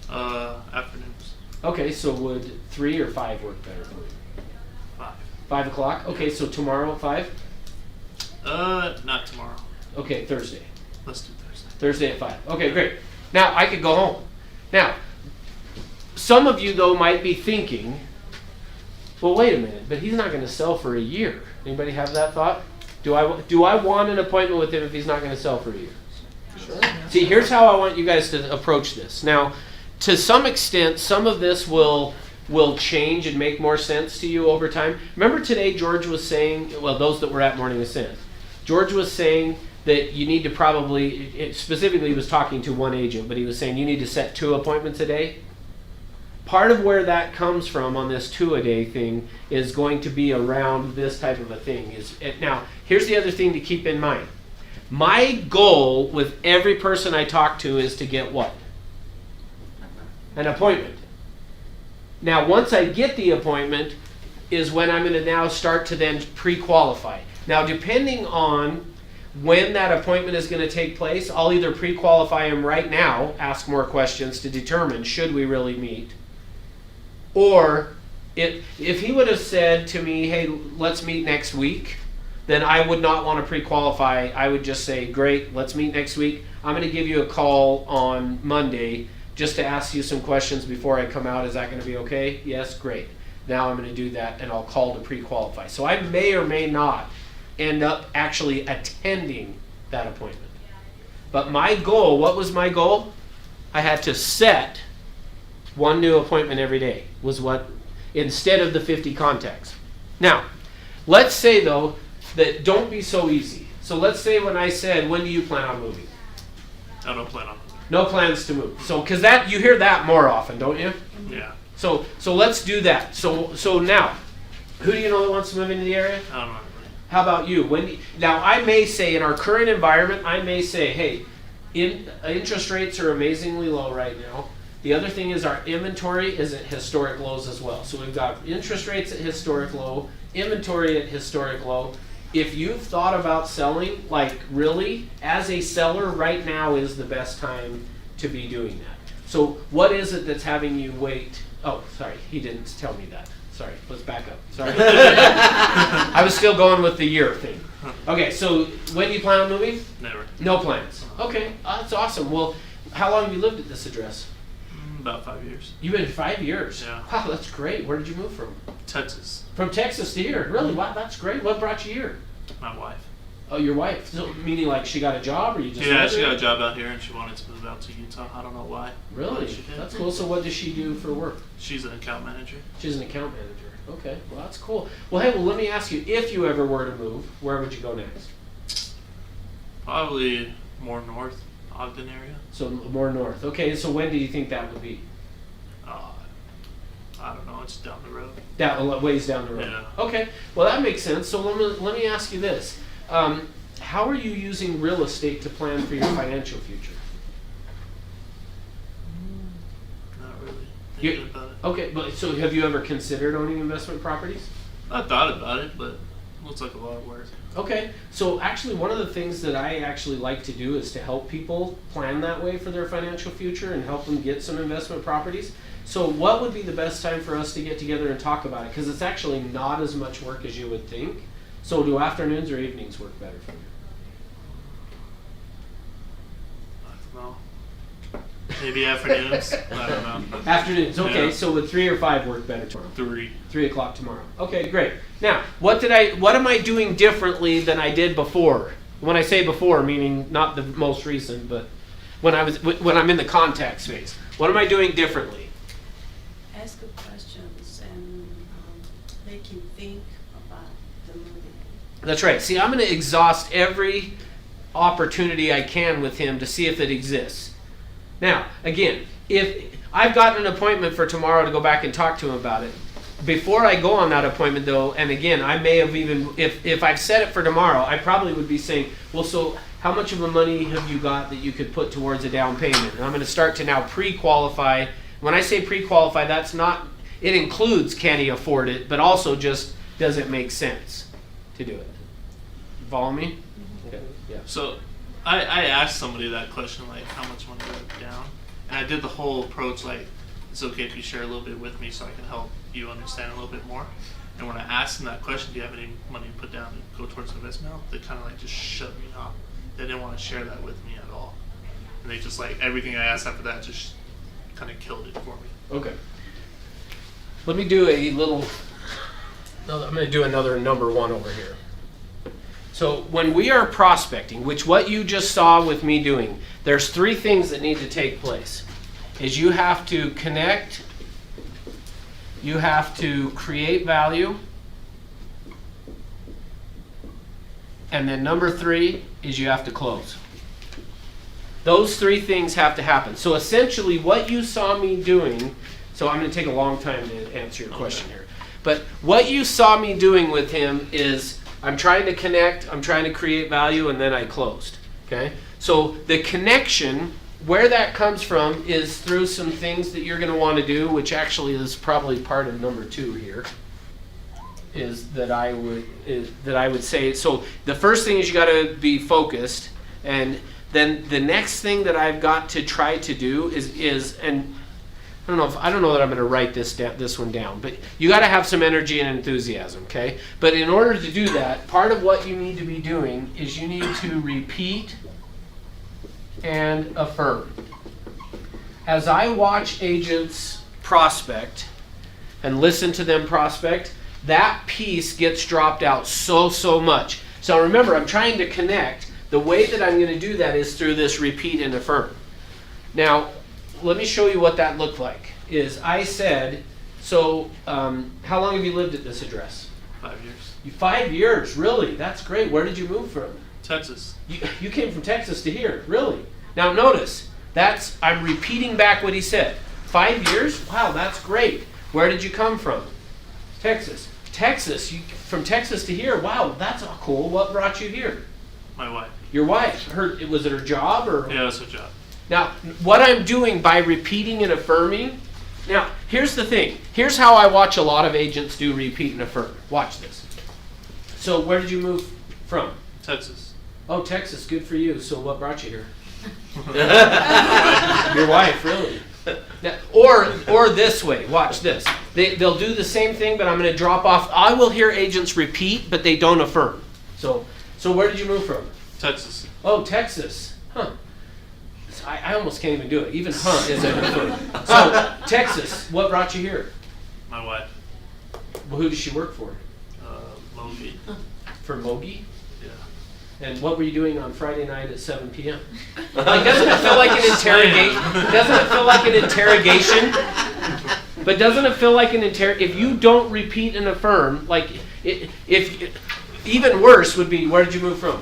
Afternoons. Okay, so would 3 or 5 work better for you? 5. 5 o'clock? Okay, so tomorrow at 5? Not tomorrow. Okay, Thursday. Let's do Thursday. Thursday at 5. Okay, great. Now, I could go home. Now, some of you, though, might be thinking, well, wait a minute, but he's not going to sell for a year. Anybody have that thought? Do I want an appointment with him if he's not going to sell for a year? Sure. See, here's how I want you guys to approach this. Now, to some extent, some of this will will change and make more sense to you over time. Remember today George was saying, well, those that were at Morning Ascent, George was saying that you need to probably, specifically he was talking to one agent, but he was saying you need to set 2 appointments a day. Part of where that comes from on this 2-a-day thing is going to be around this type of a thing. Now, here's the other thing to keep in mind. My goal with every person I talk to is to get what? An appointment. Now, once I get the appointment is when I'm going to now start to then pre-qualify. Now, depending on when that appointment is going to take place, I'll either pre-qualify him right now, ask more questions to determine should we really meet, or if he would have said to me, hey, let's meet next week, then I would not want to pre-qualify. I would just say, great, let's meet next week. I'm going to give you a call on Monday just to ask you some questions before I come out. Is that going to be okay? Yes, great. Now I'm going to do that, and I'll call to pre-qualify. So I may or may not end up actually attending that appointment. But my goal, what was my goal? I had to set 1 new appointment every day, was what, instead of the 50 contacts. Now, let's say though, that don't be so easy. So let's say when I said, when do you plan on moving? I don't plan on No plans to move. So, because that, you hear that more often, don't you? it. Yeah. So let's do that. So now, who do you know that wants to move into the area? I don't know. How about you? Now, I may say, in our current environment, I may say, hey, interest rates are amazingly low right now. The other thing is our inventory is at historic lows as well. So we've got interest rates at historic low, inventory at historic low. If you've thought about selling, like really, as a seller, right now is the best time to be doing that. So what is it that's having you wait? Oh, sorry, he didn't tell me that. Sorry, let's back up. Sorry. I was still going with the year thing. Okay, so when do you plan on moving? Never. No plans. Okay, that's awesome. Well, how long have you lived at this address? About 5 years. You've been 5 years. Yeah. Wow, that's great. Where did you move from? Texas. From Texas to here. Really? Wow, that's great. What brought you here? My wife. Oh, your wife. So, meaning like she got a job, or you just Yeah, lived she there? got a job out here and she wanted to move out to Utah. I don't know why. Really? But she did. That's cool. So what does she do for work? She's an account manager. She's an account manager. Okay, well that's cool. Well, hey, let me ask you, if you ever were to move, where would you go next? Probably more north, Ogden area. So more north. Okay, so when do you think that would be? I don't know. It's down the road. That a ways down the road. Yeah. Okay, well that makes sense. So let me ask you this: how are you using real estate to plan for your financial future? Not really You- thinking about it. Okay, but so have you ever considered owning investment properties? I thought about it, but it looks like a lot of work. Okay, so actually one of the things that I actually like to do is to help people plan that way for their financial future and help them get some investment properties. So what would be the best time for us to get together and talk about it? Because it's actually not as much work as you would think. So do afternoons or evenings work better for you? I don't know. Maybe afternoons. I don't know. Afternoons, okay, Yeah. so would 3 or 5 work better tomorrow? 3. 3 o'clock tomorrow. Okay, great. Now, what am I doing differently than I did before? When I say before, meaning not the most recent, but when I'm in the contact space. What am I doing differently? Ask good questions and make him think about the movie. That's right. See, I'm going to exhaust every opportunity I can with him to see if it exists. Now, again, if I've got an appointment for tomorrow to go back and talk to him about it, before I go on that appointment though, and again, I may have even, if I've set it for tomorrow, I probably would be saying, well, so how much of a money have you got that you could put towards a down payment? And I'm going to start to now pre-qualify. When I say pre-qualify, that's not, it includes can he afford it, but also just does it make sense to do it? Follow me? Okay. Yeah. So I asked somebody that question, like, how much money do I put down? And I did the whole approach, like, it's okay if you share a little bit with me so I can help you understand a little bit more. And when I asked them that question, do you have any money to put down to go towards investment? They kind of like just shut me off. They didn't want to share that with me at all. And they just like, everything I asked after that just kind of killed it for me. Okay. Let me do a little, I'm going to do another number 1 over here. So when we are prospecting, which what you just saw with me doing, there's 3 things that need to take place. Is you have to connect you have to create value. And then number 3 is you have to close. Those 3 things have to happen. So essentially what you saw me doing, so I'm going to take a long time to answer your question here. But what you saw me doing with him is I'm trying to connect, I'm trying to create value, and then I closed. Okay? So the connection, where that comes from is through some things that you're going to want to do, which actually is probably part of number 2 here. Is that I would say, so the first thing is you got to be focused, and then the next thing that I've got to try to do is and I don't know that I'm going to write this one down, but you got to have some energy and enthusiasm, okay? But in order to do that, part of what you need to be doing is you need to repeat and affirm. As I watch agents prospect and listen to them prospect, that piece gets dropped out so much. So remember, I'm trying to connect. The way that I'm going to do that is through this repeat and affirm. Now, let me show you what that looked like. Is I said, so how long have you lived at this address? 5 years. 5 years, really? That's great. Where did you move from? Texas. You came from Texas to here, really? Now notice, I'm repeating back what he said. 5 years? Wow, that's great. Where did you come from? Texas. Texas, from Texas to here, wow, that's cool. What brought you here? My wife. Your wife. Was it her job or? Yeah, that's her job. Now, what I'm doing by repeating and affirming, now, here's the thing. Here's how I watch a lot of agents do repeat and affirm. Watch this. So, where did you move from? Texas. Oh, Texas, good for you. So, what brought you here? Your wife, really? Now, or this way, watch this. They'll do the same thing, but I'm going to drop off. I will hear agents repeat, but they don't affirm. So where did you move from? Texas. Oh, Texas. Huh. I almost can't even do it. Even is an affirm. So, Texas, what brought you here? My wife. Well, who does she work for? Mogi. For Mogi? Yeah. And what were you doing on Friday night at 7 p.m.? Like, doesn't it feel like an interrogation? Doesn't it feel like an interrogation? But doesn't it feel like an if you don't repeat and affirm, like, even worse would be, where did you move from?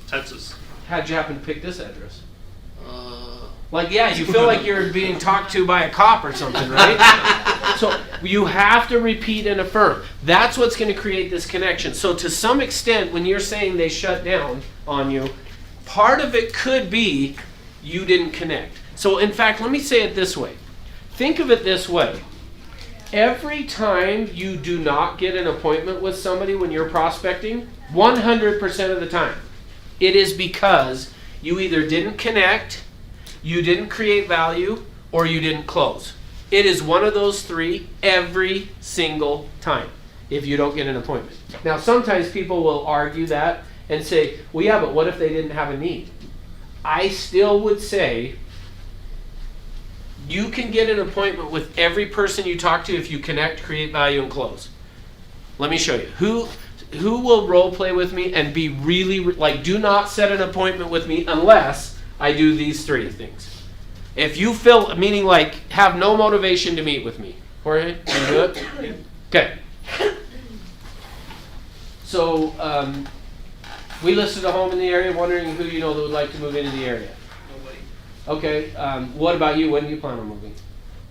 Texas. How'd you happen to pick this address? Like, yeah, you feel like you're being talked to by a cop or something, right? So you have to repeat and affirm. That's what's going to create this connection. So to some extent, when you're saying they shut down on you, part of it could be you didn't connect. So in fact, let me say it this way. Think of it this way. Every time you do not get an appointment with somebody when you're prospecting, 100% of the time, it is because you either didn't connect, you didn't create value, or you didn't close. It is one of those 3 every single time if you don't get an appointment. Now, sometimes people will argue that and say, well, yeah, but what if they didn't have a need? I still would say you can get an appointment with every person you talk to if you connect, create value, and close. Let me show you. Who will role play with me and be really, like, do not set an appointment with me unless I do these 3 things. If you feel, meaning like, have no motivation to meet with me. Jorge, can you do it? Okay. So, we listed a home in the area, wondering who you know that would like to move into the area. Nobody. Okay, what about you? When do you plan on moving?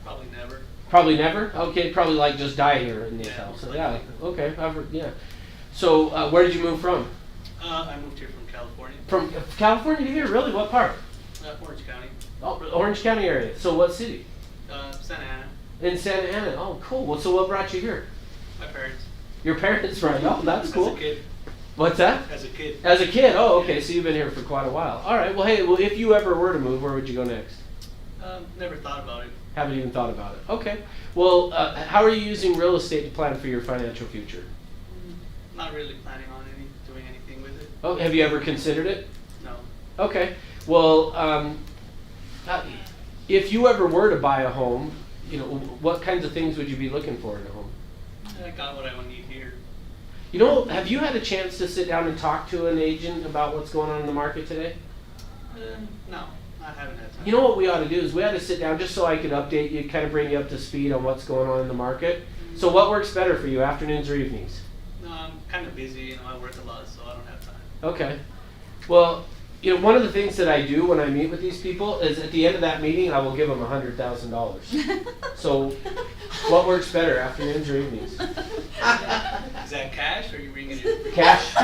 Probably never. Probably never? Okay, probably like just die here in this house. So, yeah, okay, yeah. So, where did you move from? I moved here from California. From California to here? Really? What part? Orange County. Oh, Orange County area. So what city? Santa Ana. In Santa Ana. Oh, cool. Well, so what brought you here? My parents. Your parents, right? Oh, that's cool. As a kid. What's that? As a kid. As a kid. Oh, okay. So you've been here for quite a while. All right. Well, hey, if you ever were to move, where would you go next? Never thought about it. Haven't even thought about it. Okay. Well, how are you using real estate to plan for your financial future? Not really planning on doing anything with it. Oh, have you ever considered it? No. Okay. Well, if you ever were to buy a home, you know, what kinds of things would you be looking for in a home? I got what I would need here. You know, have you had a chance to sit down and talk to an agent about what's going on in the market today? No. I haven't had time. You know what we ought to do is we ought to sit down just so I could update you, kind of bring you up to speed on what's going on in the market. So what works better for you, afternoons or evenings? No, I'm kind of busy. You know, I work a lot, so I don't have time. Okay. Well, you know, one of the things that I do when I meet with these people is at the end of that meeting, I will give them $100,000. So what works better, afternoons or evenings? Is that cash or are you bringing it? Cash.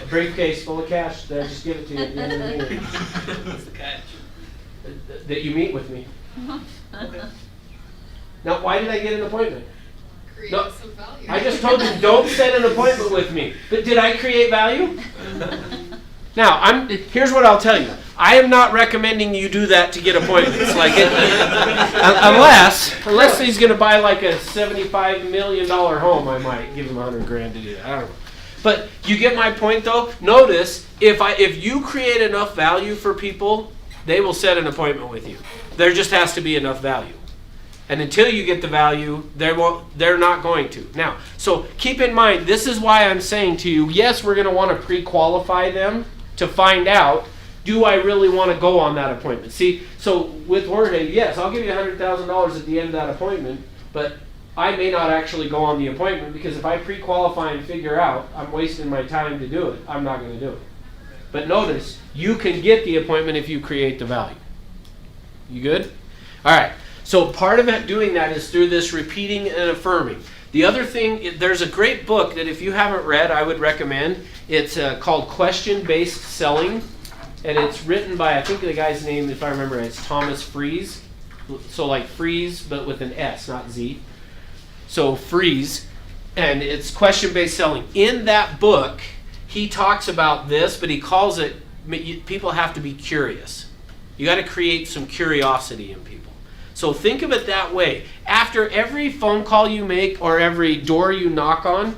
Briefcase full of cash. Then I just give it to you at the end of the meeting. What's the catch? That you meet with me. Okay. Now, why did I get an appointment? Create No, some value. I just told you, don't set an appointment with me. But did I create value? Now, here's what I'll tell you. I am not recommending you do that to get appointments. Unless he's going to buy like a $75 million home, I might give him $100,000 to do that. I don't know. But you get my point, though. Notice if you create enough value for people, they will set an appointment with you. There just has to be enough value. And until you get the value, they're not going to. Now, so keep in mind, this is why I'm saying to you, yes, we're going to want to pre-qualify them to find out, do I really want to go on that appointment? See, so with Jorge, yes, I'll give you $100,000 at the end of that appointment, but I may not actually go on the appointment because if I pre-qualify and figure out I'm wasting my time to do it, I'm not going to do it. But notice, you can get the appointment if you create the value. You good? All right. So part of it doing that is through this repeating and affirming. The other thing, there's a great book that if you haven't read, I would recommend. It's called Question-Based Selling, and it's written by, I think the guy's name, if I remember, it's Thomas Fries. So like freeze, but with an S, not Z. So Fries, and it's question-based selling. In that book, he talks about this, but he calls it, people have to be curious. You got to create some curiosity in people. So think of it that way. After every phone call you make or every door you knock on,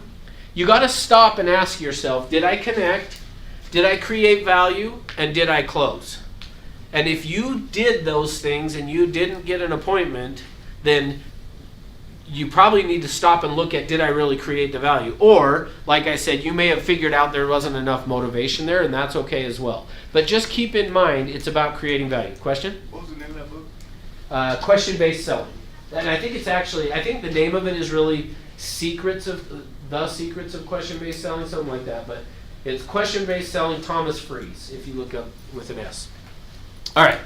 you got to stop and ask yourself, did I connect? Did I create value? And did I close? And if you did those things and you didn't get an appointment, then you probably need to stop and look at, did I really create the value? Or, like I said, you may have figured out there wasn't enough motivation there, and that's okay as well. But just keep in mind, it's about creating value. Question? What was the name of that book? Question-based selling. And I think it's actually, I think the name of it is really Secrets of Question-Based Selling, something like that. But it's Question-Based Selling, Thomas Fries, if you look up with an S. All right.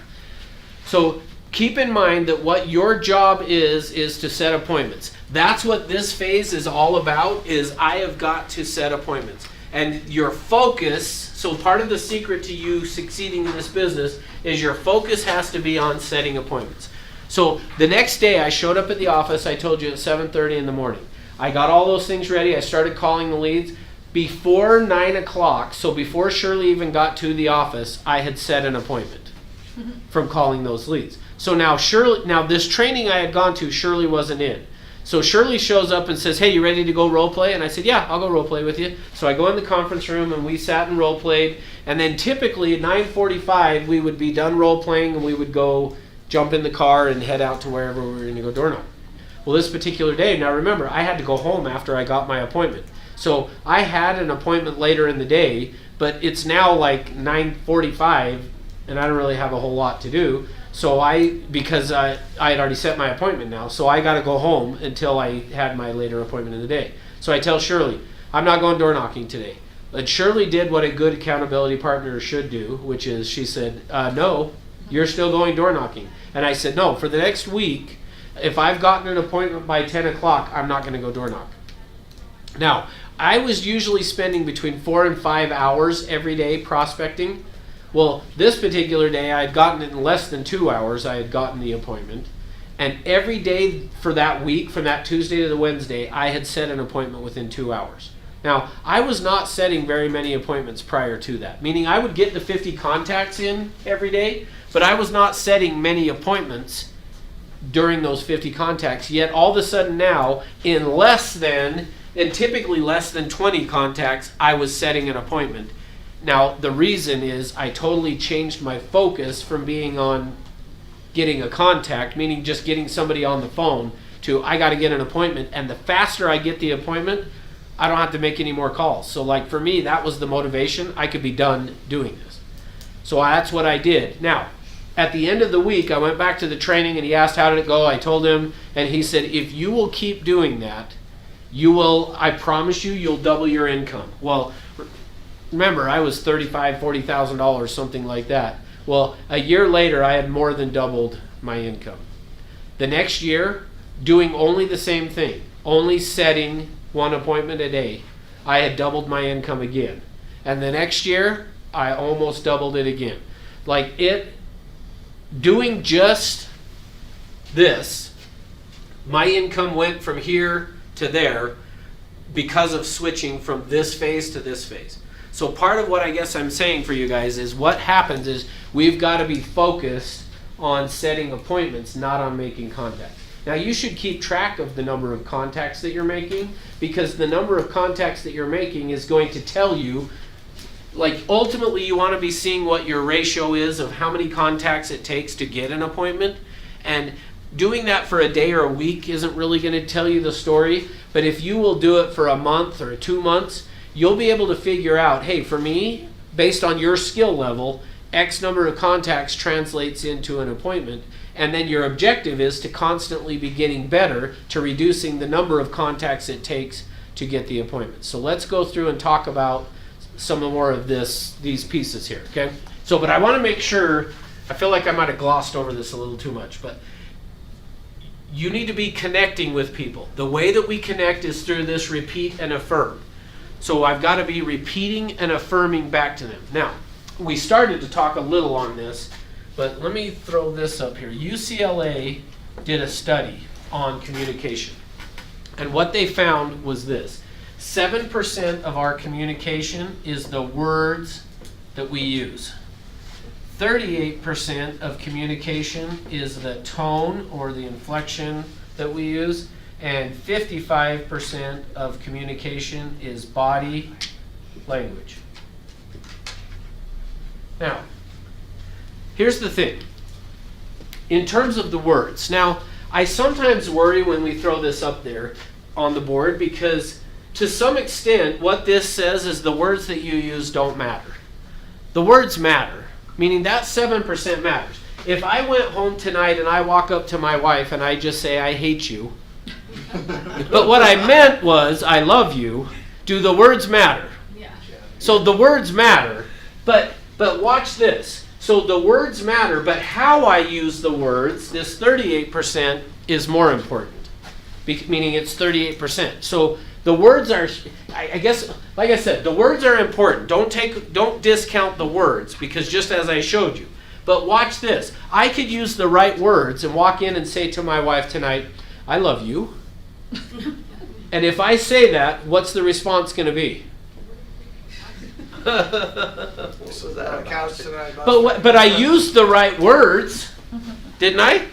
So keep in mind that what your job is to set appointments. That's what this phase is all about, is I have got to set appointments. And your focus, so part of the secret to you succeeding in this business is your focus has to be on setting appointments. So the next day I showed up at the office, I told you at 7:30 in the morning. I got all those things ready, I started calling the leads. Before 9 o'clock, so before Shirley even got to the office, I had set an appointment from calling those leads. So now this training I had gone to, Shirley wasn't in. So Shirley shows up and says, hey, you ready to go role play? And I said, yeah, I'll go role play with you. So I go in the conference room and we sat and role played. And then typically at 9:45 we would be done role playing and we would go jump in the car and head out to wherever we were going to go door knock. Well, this particular day, now remember, I had to go home after I got my appointment. So I had an appointment later in the day, but it's now like 9:45 and I don't really have a whole lot to do. So because I had already set my appointment now, so I got to go home until I had my later appointment in the day. So I tell Shirley, I'm not going door knocking today. But Shirley did what a good accountability partner should do, which is she said, no, you're still going door knocking. And I said, no, for the next week, if I've gotten an appointment by 10 o'clock, I'm not going to go door knock. Now, I was usually spending between 4 and 5 hours every day prospecting. Well, this particular day, I had gotten it in less than 2 hours. I had gotten the appointment. And every day for that week, from that Tuesday to the Wednesday, I had set an appointment within 2 hours. Now, I was not setting very many appointments prior to that, meaning I would get the 50 contacts in every day, but I was not setting many appointments during those 50 contacts. Yet all of a sudden now, in typically less than 20 contacts, I was setting an appointment. Now, the reason is I totally changed my focus from being on getting a contact, meaning just getting somebody on the phone, to I got to get an appointment. And the faster I get the appointment, I don't have to make any more calls. So like for me, that was the motivation. I could be done doing this. So that's what I did. Now, at the end of the week, I went back to the training and he asked how did it go. I told him, and he said, if you will keep doing that, you will, I promise you, you'll double your income. Well, remember, I was $35,000, $40,000, something like that. Well, a year later, I had more than doubled my income. The next year, doing only the same thing, only setting one appointment a day, I had doubled my income again. And the next year, I almost doubled it again. Like doing just this, my income went from here to there because of switching from this phase to this phase. So part of what I guess I'm saying for you guys is what happens is we've got to be focused on setting appointments, not on making contact. Now you should keep track of the number of contacts that you're making, because the number of contacts that you're making is going to tell you, like ultimately you want to be seeing what your ratio is of how many contacts it takes to get an appointment. And doing that for a day or a week isn't really going to tell you the story, but if you will do it for a month or 2 months, you'll be able to figure out, hey, for me, based on your skill level, X number of contacts translates into an appointment. And then your objective is to constantly be getting better to reducing the number of contacts it takes to get the appointment. So let's go through and talk about some more of these pieces here, okay? So, but I want to make sure, I feel like I might have glossed over this a little too much, but you need to be connecting with people. The way that we connect is through this repeat and affirm. So I've got to be repeating and affirming back to them. Now, we started to talk a little on this, but let me throw this up here. UCLA did a study on communication. And what they found was this. 7% of our communication is the words that we use. 38% of communication is the tone or the inflection that we use. And 55% of communication is body language. Now, here's the thing. In terms of the words, now, I sometimes worry when we throw this up there on the board because to some extent what this says is the words that you use don't matter. The words matter, meaning that 7% matters. If I went home tonight and I walk up to my wife and I just say, I hate you, but what I meant was, I love you, do the words matter? Yeah. So the words matter, but watch this. So the words matter, but how I use the words, this 38% is more important, meaning it's 38%. So the words are, I guess, like I said, the words are important. Don't discount the words, because just as I showed you. But watch this. I could use the right words and walk in and say to my wife tonight, I love you. And if I say that, what's the response going to be? But I used the right words, didn't I?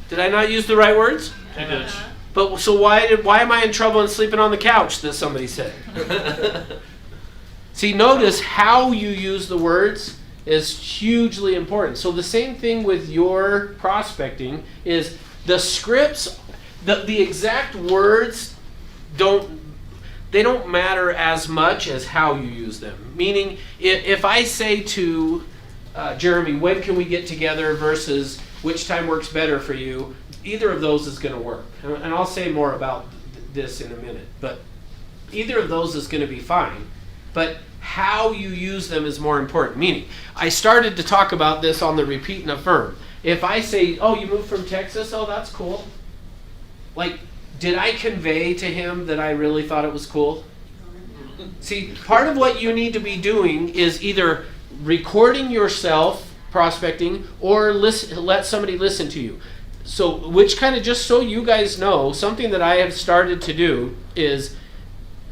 Did I not use the right words? I did. But so why am I in trouble and sleeping on the couch? That somebody said. See, notice how you use the words is hugely important. So the same thing with your prospecting is the scripts, the exact words don't matter as much as how you use them. Meaning, if I say to Jeremy, when can we get together versus which time works better for you, either of those is going to work. And I'll say more about this in a minute. But either of those is going to be fine. But how you use them is more important. Meaning, I started to talk about this on the repeat and affirm. If I say, oh, you moved from Texas? Oh, that's cool. Like, did I convey to him that I really thought it was cool? See, part of what you need to be doing is either recording yourself prospecting or let somebody listen to you. So, which kind of, just so you guys know, something that I have started to do is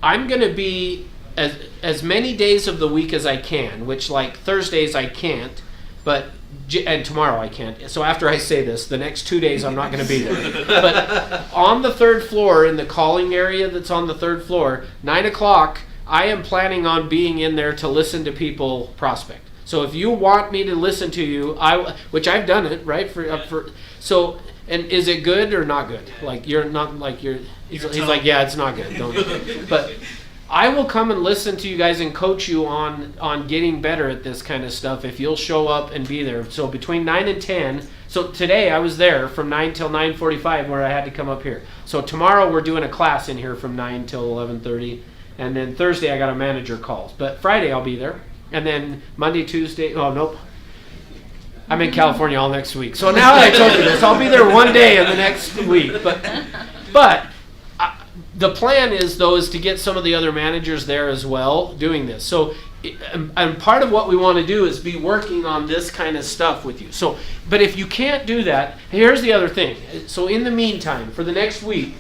I'm going to be as many days of the week as I can, which like Thursdays I can't, and tomorrow I can't. So after I say this, the next 2 days I'm not going to be there. But on the third floor, in the calling area that's on the third floor, 9 o'clock, I am planning on being in there to listen to people prospect. So if you want me to listen to you, which I've done it, right? So, and is it good or not good? Like, you're not, like, he's like, yeah, it's not good. Don't. But I will come and listen to you guys and coach you on getting better at this kind of stuff if you'll show up and be there. So between 9 and 10. So today I was there from 9 till 9:45 where I had to come up here. So tomorrow we're doing a class in here from 9 till 11:30. And then Thursday I got a manager calls. But Friday I'll be there. And then Monday, Tuesday, oh nope. I'm in California all next week. So now that I told you this, I'll be there one day in the next week. But the plan is to get some of the other managers there as well doing this. So, and part of what we want to do is be working on this kind of stuff with you. So, but if you can't do that, here's the other thing. So in the meantime, for the next week,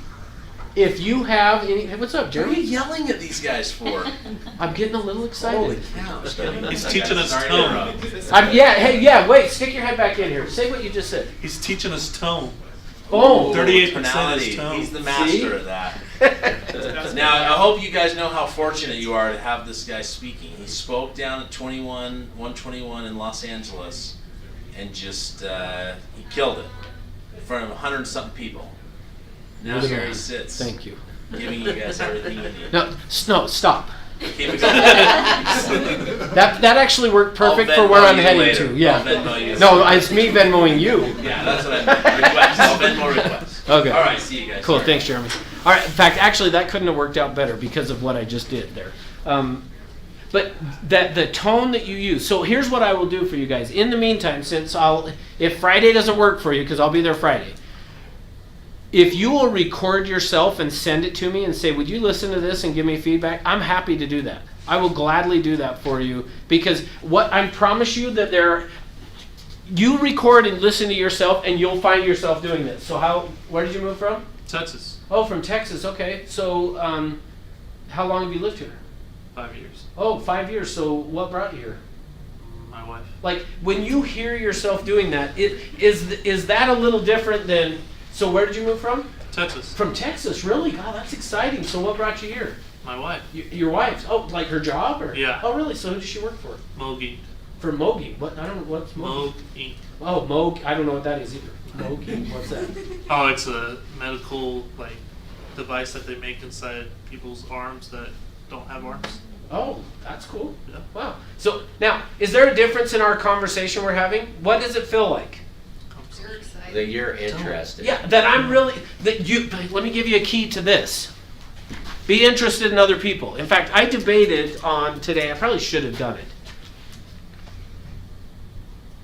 if you have any, hey, what's up, What are Jeremy? you yelling at these guys for? I'm getting a little excited. Holy cow. He's teaching us tone. Wait, stick your head back in here. Say what you just said. He's teaching us tone. Oh, 38% Tonality. is tone. He's the master See? of that. Now, I hope you guys know how fortunate you are to have this guy speaking. He spoke down at 121 in Los Angeles, and just he killed it in front of 100-something people. Now Really here good. he sits, Thank you. giving you guys everything you need. No, stop. Keep it going. That actually worked perfect I'll for where Venmo I'm you heading later. to. Yeah. I'll Venmo you. No, it's me Venmoing you. Yeah, that's what I meant. Request. I'll Venmo request. Okay. All right, see you guys. Cool. Sorry. Thanks, Jeremy. All right. In fact, actually, that couldn't have worked out better because of what I just did there. But that the tone that you use. So here's what I will do for you guys. In the meantime, if Friday doesn't work for you, because I'll be there Friday. If you will record yourself and send it to me and say, would you listen to this and give me feedback? I'm happy to do that. I will gladly do that for you because what I promise you that you record and listen to yourself and you'll find yourself doing this. So where did you move from? Texas. Oh, from Texas. Okay. So how long have you lived here? 5 years. Oh, 5 years. So what brought you here? My wife. Like when you hear yourself doing that, is that a little different than, so where did you move from? Texas. From Texas, really? God, that's exciting. So what brought you here? My wife. Your wife? Oh, like her job? Or? Yeah. Oh, really? So who does she work for? Mogi. For Mogi. What? I don't know. What's Mogi? Mogi. Oh, Mogi. I don't know what that is either. Mogi? What's that? Oh, it's a medical device that they make inside people's arms that don't have arms. Oh, that's cool. Yeah. Wow. So now, is there a difference in our conversation we're having? What does it feel like? You're excited. That you're interested. Yeah, let me give you a key to this. Be interested in other people. In fact, I debated on today, I probably should have done it.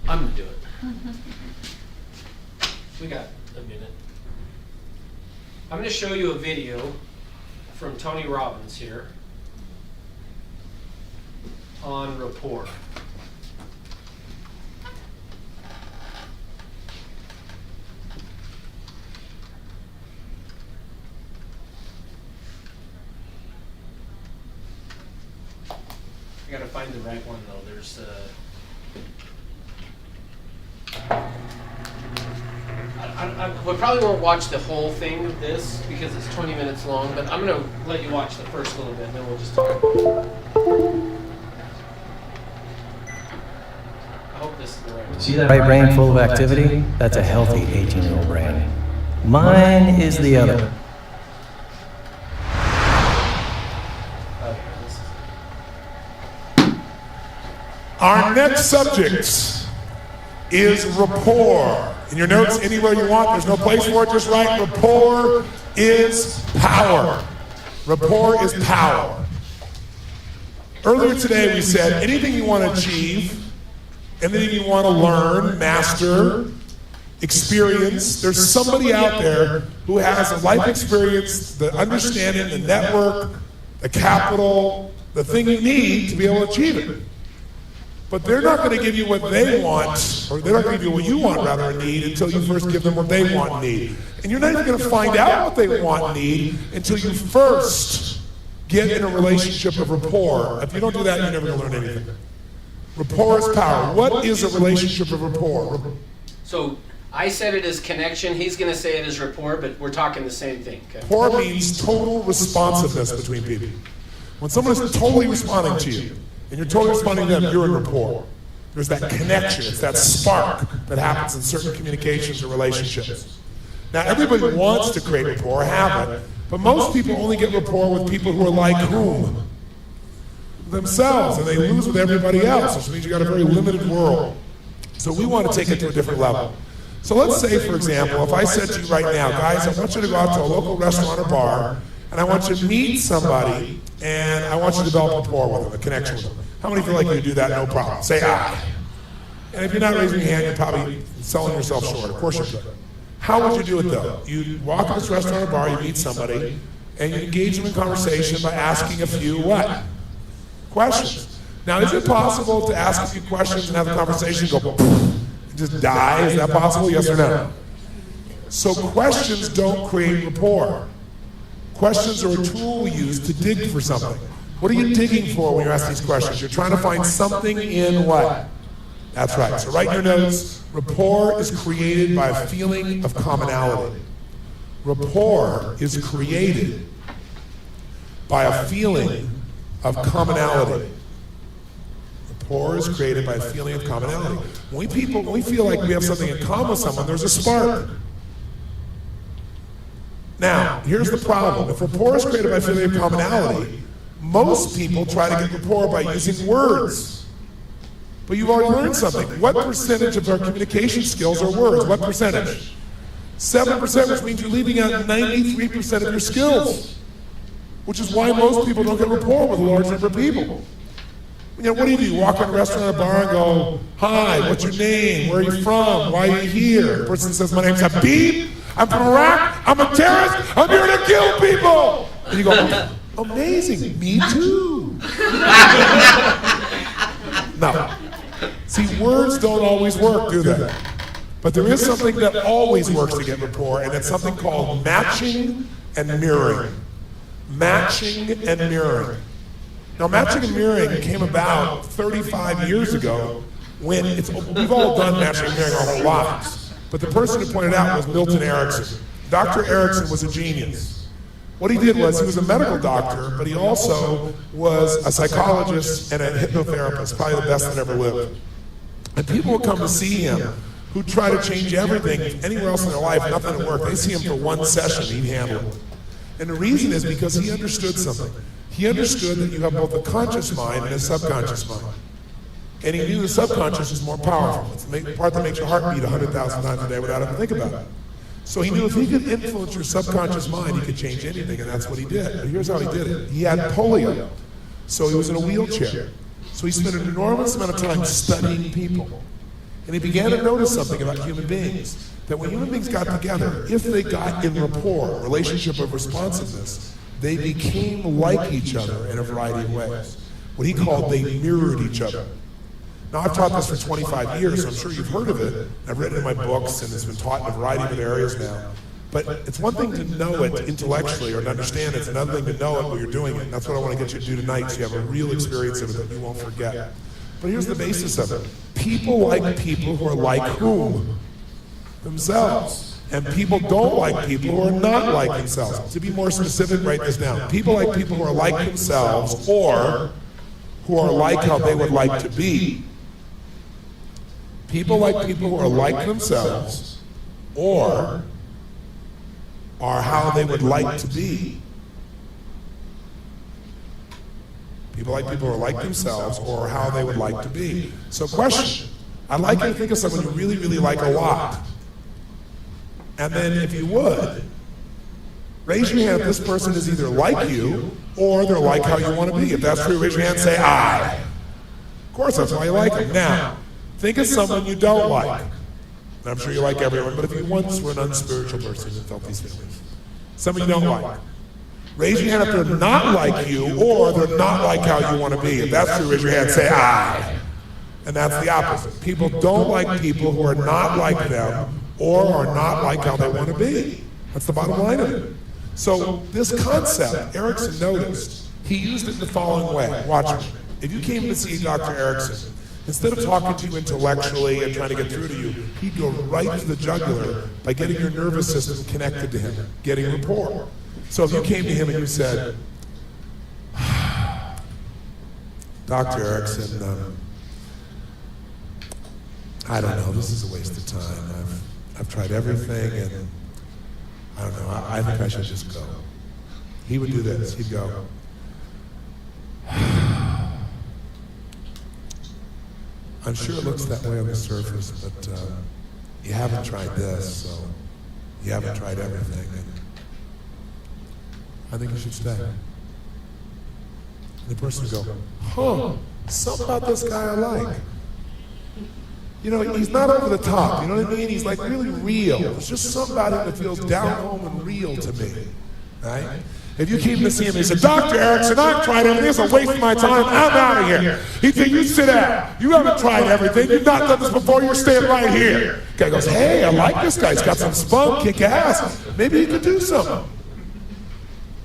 I'm going to do it. We got a minute. I'm going to show you a video from Tony Robbins here on rapport. I gotta find the right one though. There's we probably won't watch the whole thing of this because it's 20 minutes long, but I'm gonna let you watch the first little bit and then we'll just talk. I hope this is the right one. See that right brain full of activity? That's a healthy 18-year-old brain. Mine is the other. Okay, this is Our next subject is rapport. In your notes, anywhere you want, there's no place for it, just write rapport is power. Rapport is power. Earlier today we said anything you want to achieve, anything you want to learn, master, experience, there's somebody out there who has a life experience, the understanding, the network, the capital, the thing you need to be able to achieve it. But they're not going to give you what they want, or they're not going to give you what you want, rather, and need, until you first give them what they want and need. And you're not even going to find out what they want and need until you first get in a relationship of rapport. If you don't do that, you're never going to learn anything. Rapport is power. What is a relationship of rapport? So I said it as connection. He's going to say it as rapport, but we're talking the same thing. Okay? Rapport means total responsiveness between people. When someone is totally responding to you, and you're totally responding to them, you're in rapport. There's that connection, it's that spark that happens in certain communications or relationships. Now, everybody wants to create rapport, have it, But most people only get rapport with people who are like whom? Themselves, and they lose with everybody else, which means you got a very limited world. So we want to take it to a different level. So let's say, for example, if I said to you right now, guys, I want you to go out to a local restaurant or bar, and I want you to meet somebody, and I want you to develop rapport with them, a connection with them. How many feel like you could do that? No problem. Say aye. And if you're not raising your hand, you're probably selling yourself short. Of course you could. How would you do it though? You walk in this restaurant or bar, you meet somebody, and you engage them in conversation by asking a few what? Questions. Now, is it possible to ask a few questions and have the conversation go and just die? Is that possible? Yes or no? So questions don't create rapport. Questions are a tool we use to dig for something. What are you digging for when you ask these questions? You're trying to find something in what? That's right. So write in your notes, rapport is created by a feeling of commonality. Rapport is created by a feeling of commonality. Rapport is created by a feeling of commonality. When we feel like we have something in common with someone, there's a spark. Now, here's the problem. If rapport is created by a feeling of commonality, most people try to get rapport by using words. But you've already learned something. What percentage of our communication skills are words? What percentage? 7%, which means you're leaving out 93% of your skills. Which is why most people don't get rapport with a large number of people. You know, what do? You walk in a restaurant or a bar and go, hi, what's your name? Where are you from? Why are you here? The person says, my name's Habib. I'm from Iraq. I'm a terrorist. I'm here to kill people. And you go, amazing. Me too. No. See, words don't always work, do they? But there is something that always works to get rapport, and it's something called matching and mirroring. Matching and mirroring. Now, matching and mirroring came about 35 years ago when we've all done matching and mirroring our whole lives. But the person who pointed out was Milton Erickson. Dr. Erickson was a genius. What he did was he was a medical doctor, but he also was a psychologist and a hypnotherapist, probably the best that ever lived. And people would come to see him who try to change everything anywhere else in their life, nothing would work. They see him for one session, he'd handle it. And the reason is because he understood something. He understood that you have both a conscious mind and a subconscious mind. And he knew the subconscious is more powerful. It's the part that makes your heart beat 100,000 times a day without having to think about it. So he knew if he could influence your subconscious mind, he could change anything, and that's what he did. But here's how he did it. He had polio, so he was in a wheelchair. So he spent an enormous amount of time studying people. And he began to notice something about human beings, that when human beings got together, if they got in rapport, relationship of responsiveness, they became like each other in a variety of ways. What he called, they mirrored each other. Now, I've taught this for 25 years, so I'm sure you've heard of it. I've written it in my books, and it's been taught in a variety of areas now. But it's one thing to know it intellectually or to understand it. It's another thing to know it when you're doing it. And that's what I want to get you to do tonight, so you have a real experience of it that you won't forget. But here's the basis of it. People like people who are like whom? Themselves. And people don't like people who are not like themselves. To be more specific, write this down. People like people who are like themselves or who are like how they would like to be. People like people who are like themselves or are how they would like to be. People like people who are like themselves or how they would like to be. So question, I'd like you to think of someone you really, really like a lot. And then if you would, raise your hand if this person is either like you or they're like how you want to be. If that's true, raise your hand and say, I. Of course, that's why you like them. Now, think of someone you don't like. And I'm sure you like everyone, but if you once were an unspiritual person and felt these feelings, someone you don't like. Raise your hand if they're not like you or they're not like how you want to be. If that's true, raise your hand and say, I. And that's the opposite. People don't like people who are not like them or are not like how they want to be. That's the bottom line of it. So this concept, Erickson noticed, he used it in the following way. Watch me. If you came to see Dr. Erickson, instead of talking to you intellectually and trying to get through to you, he'd go right to the jugular by getting your nervous system connected to him, getting rapport. So if you came to him and you said, Dr. Erickson, I don't know, this is a waste of time. I've tried everything and I don't know, I think I should just go. he would do this. He'd go, I'm sure it looks that way on the surface, but you haven't tried this, so you haven't tried everything. And I think you should stay. And the person would go, something about this guy I like. You know, he's not over the top, you know what I mean? He's like really real. There's just something about him that feels down home and real to me, right? If you came to see him and he said, Dr. Erickson, I've tried everything, it's a waste of my time, I'm out of here. He'd say, you sit down, you haven't tried everything, you've not done this before, you're staying right here. Guy goes, hey, I like this guy, he's got some spunk, kick ass, maybe he could do something.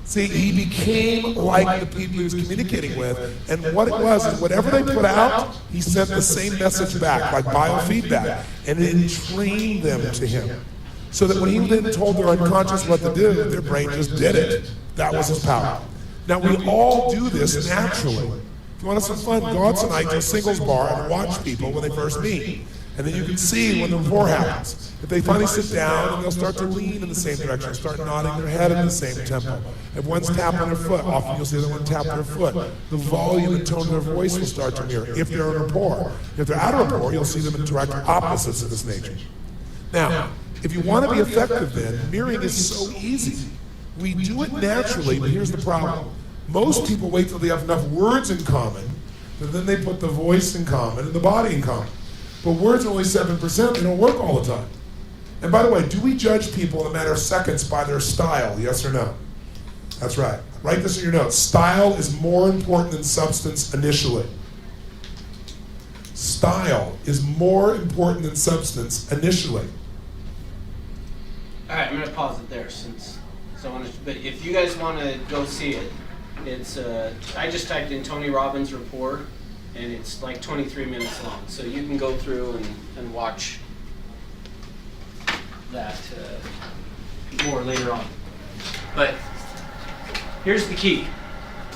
See, he became like the people he was communicating with, and what it was is whatever they put out, he sent the same message back, like biofeedback, and it trained them to him. So that when he then told their unconscious what to do, their brain just did it. That was his power. Now, we all do this naturally. If you want to have some fun, go out tonight to a singles bar and watch people when they first meet. And then you can see when the rapport happens. If they finally sit down and they'll start to lean in the same direction, start nodding their head in the same tempo. If one's tapping their foot, often you'll see the one tap their foot. The volume and tone of their voice will start to mirror if they're in rapport. If they're out of rapport, you'll see them in direct opposites of this nature. Now, if you want to be effective then, mirroring is so easy. We do it naturally, but here's the problem. Most people wait till they have enough words in common, and then they put the voice in common and the body in common. But words are only 7%, they don't work all the time. And by the way, do we judge people in a matter of seconds by their style, yes or no? That's right. Write this in your notes. Style is more important than substance initially. Style is more important than substance initially. All right, I'm gonna pause it there but if you guys want to go see it, it's I just typed in Tony Robbins report, and it's like 23 minutes long, so you can go through and watch that more later on. But here's the key: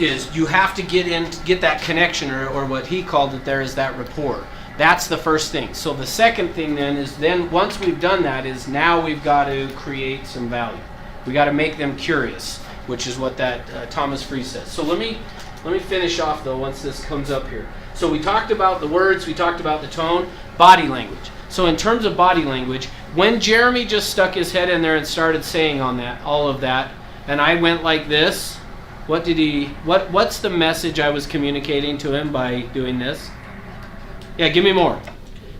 is you have to get that connection, or what he called it there is that rapport. That's the first thing. So the second thing then is once we've done that is now we've got to create some value. We got to make them curious, which is what that Thomas Friese says. So let me finish off though once this comes up here. So we talked about the words, we talked about the tone, body language. So in terms of body language, when Jeremy just stuck his head in there and started saying all of that, and I went like this, what's the message I was communicating to him by doing this? Yeah, give me more.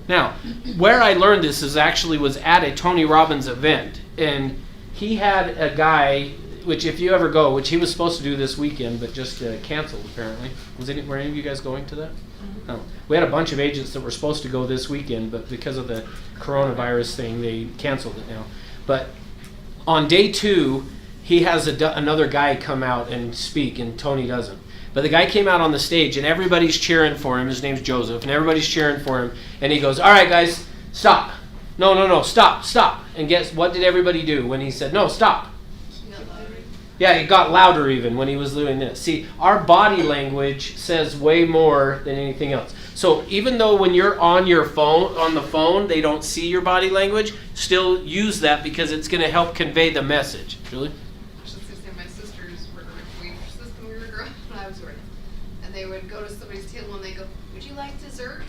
Now, where I learned this was at a Tony Robbins event, and he had a guy, which if you ever go, which he was supposed to do this weekend, but just canceled apparently. Were any of you guys going to that? Mm-hmm. No. We had a bunch of agents that were supposed to go this weekend, but because of the coronavirus thing, they canceled it now. But on day 2, he has another guy come out and speak, and Tony doesn't. But the guy came out on the stage, and everybody's cheering for him. His name's Joseph, and everybody's cheering for him. And he goes, all right, guys, stop. No, stop. And guess what did everybody do when he said, no, stop? Yeah, it got louder even when he was doing this. See, our body language says way more than anything else. So even though when you're on the phone, they don't see your body language, still use that because it's going to help convey the message. Julie? My sisters were when we were growing up when I was working. And they would go to somebody's table and they go, would you like dessert?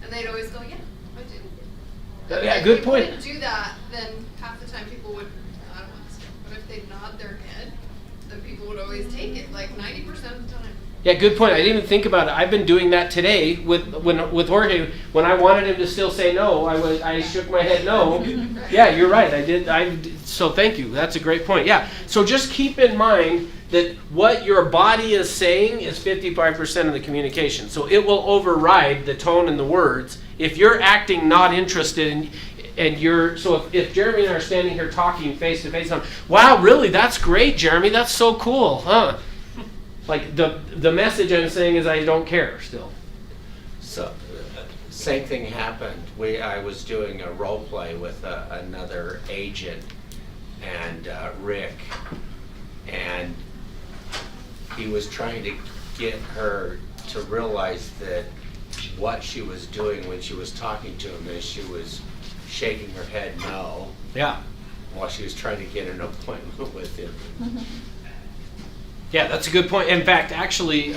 And they'd always go, yeah, I do. Yeah, good point. If they wouldn't do that, then half the time people would not want to. But if they nod their head, then people would always take it, like 90% of the time. Yeah, good point. I didn't even think about it. I've been doing that today with Jorge. When I wanted him to still say no, I shook my head no. Yeah, you're right. I did. So thank you. That's a great point. Yeah. So just keep in mind that what your body is saying is 55% of the communication. So it will override the tone and the words. If you're acting not interested if Jeremy and I are standing here talking face to face, wow, really, that's great, Jeremy. That's so cool, huh? Like the message I'm saying is I don't care still. So same thing happened. I was doing a role play with another agent, and Rick, and he was trying to get her to realize that what she was doing when she was talking to him is she was shaking her head no. Yeah. While she was trying to get an appointment with him. Yeah, that's a good point. In fact, actually,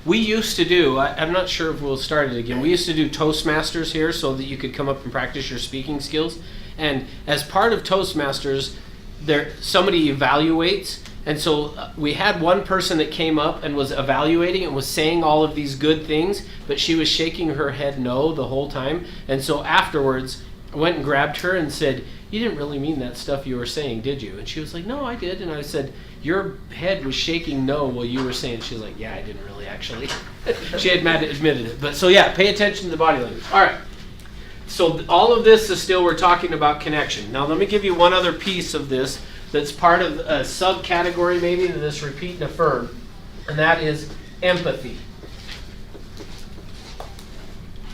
we used to do, I'm not sure if we'll start it again, we used to do Toastmasters here so that you could come up and practice your speaking skills. And as part of Toastmasters, somebody evaluates. And so we had one person that came up and was evaluating and was saying all of these good things, but she was shaking her head no the whole time. And so afterwards, I went and grabbed her and said, "You didn't really mean that stuff you were saying, did you?" And she was like, "No, I did." And I said, "Your head was shaking no while you were saying." She was like, "Yeah, I didn't really actually." She had admitted it. But so yeah, pay attention to the body language. All right. So all of this is still, we're talking about connection. Now let me give you one other piece of this that's part of a subcategory maybe to this repeat and affirm, and that is empathy.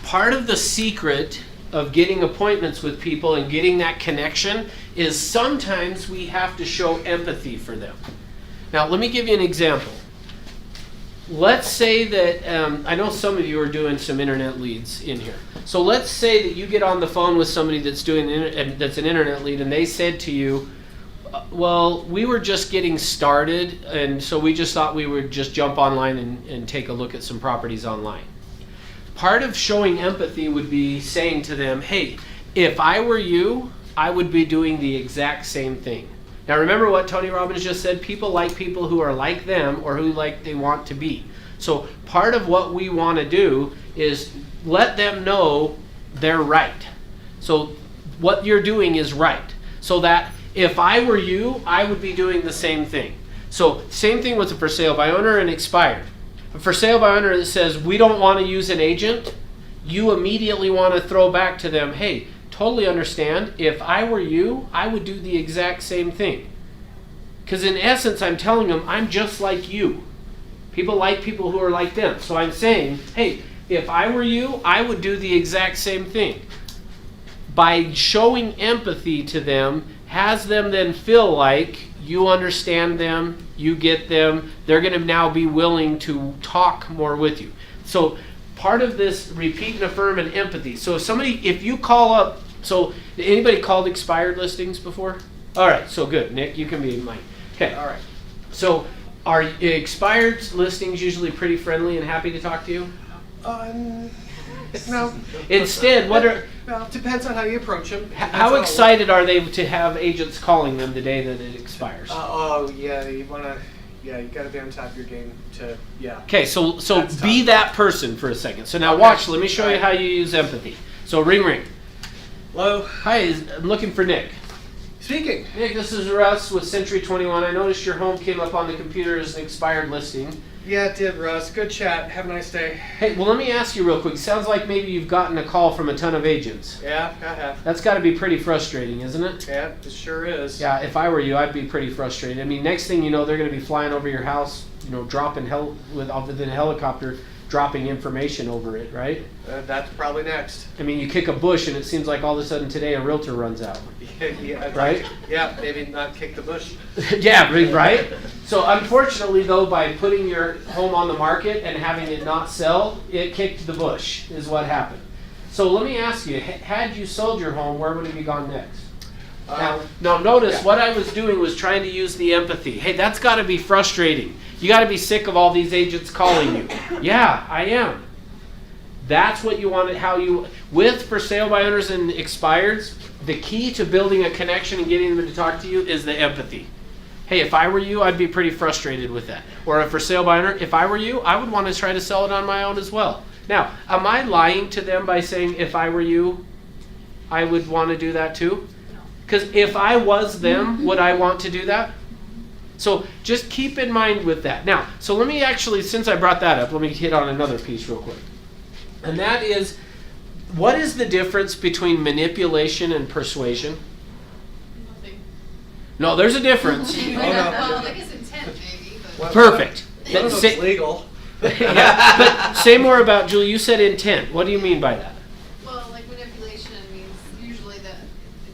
Part of the secret of getting appointments with people and getting that connection is sometimes we have to show empathy for them. Now let me give you an example. Let's say that, I know some of you are doing some internet leads in here. So let's say that you get on the phone with somebody that's that's an internet lead, and they said to you, "Well, we were just getting started, and so we just thought we would just jump online and take a look at some properties online." Part of showing empathy would be saying to them, "Hey, if I were you, I would be doing the exact same thing." Now remember what Tony Robbins just said, people like people who are like them or who they want to be. So part of what we want to do is let them know they're right. So what you're doing is right. So that if I were you, I would be doing the same thing. So same thing with a for sale by owner and expired. A for sale by owner that says we don't want to use an agent, you immediately want to throw back to them, "Hey, totally understand. If I were you, I would do the exact same thing." Because in essence, I'm telling them, I'm just like you. People like people who are like them. So I'm saying, hey, if I were you, I would do the exact same thing. By showing empathy to them, has them then feel like you understand them, you get them, they're going to now be willing to talk more with you. So part of this repeat and affirm and empathy. So if you call up, so anybody called expired listings before? All right, so good. Nick, you can be mine. Okay. All right. So are expired listings usually pretty friendly and happy to talk to you? No. Instead, what are... Well, it depends on how you approach them. How excited are they to have agents calling them the day that it expires? Yeah, you gotta be on top of your game to, yeah. Okay, so be that person for a second. So now watch, let me show you how you use empathy. So ring ring. Hello? Hi, I'm looking for Nick. Speaking. Nick, this is Russ with Century 21. I noticed your home came up on the computer as an expired listing. Yeah, it did, Russ. Good chat. Have a nice day. Hey, well, let me ask you real quick. Sounds like maybe you've gotten a call from a ton of agents. Yeah, I have. That's got to be pretty frustrating, isn't it? Yeah, it sure is. Yeah, if I were you, I'd be pretty frustrated. I mean, next thing you know, they're going to be flying over your house, dropping within a helicopter, dropping information over it, right? That's probably next. I mean, you kick a bush and it seems like all of a sudden today a realtor runs out. Yeah, right? Yeah, maybe not kick the bush. Yeah, right? So unfortunately though, by putting your home on the market and having it not sell, it kicked the bush is what happened. So let me ask you, had you sold your home, where would it be gone next? Now notice what I was doing was trying to use the empathy. Hey, that's got to be frustrating. You got to be sick of all these agents calling you. Yeah, I am. That's what you want. With for sale by owners and expireds, the key to building a connection and getting them to talk to you is the empathy. Hey, if I were you, I'd be pretty frustrated with that. Or a for sale by owner, if I were you, I would want to try to sell it on my own as well. Now, am I lying to them by saying if I were you, I would want to do that too? Because if I was them, would I want to do that? So just keep in mind with that. Now, so let me actually, since I brought that up, let me hit on another piece real quick. And that is, what is the difference between manipulation and persuasion? Nothing. No, there's a difference. Well, I guess intent maybe, but. Perfect. One of them's legal. Yeah, but say more about, Julie, you said intent. What do you mean by that? Well, like manipulation means usually that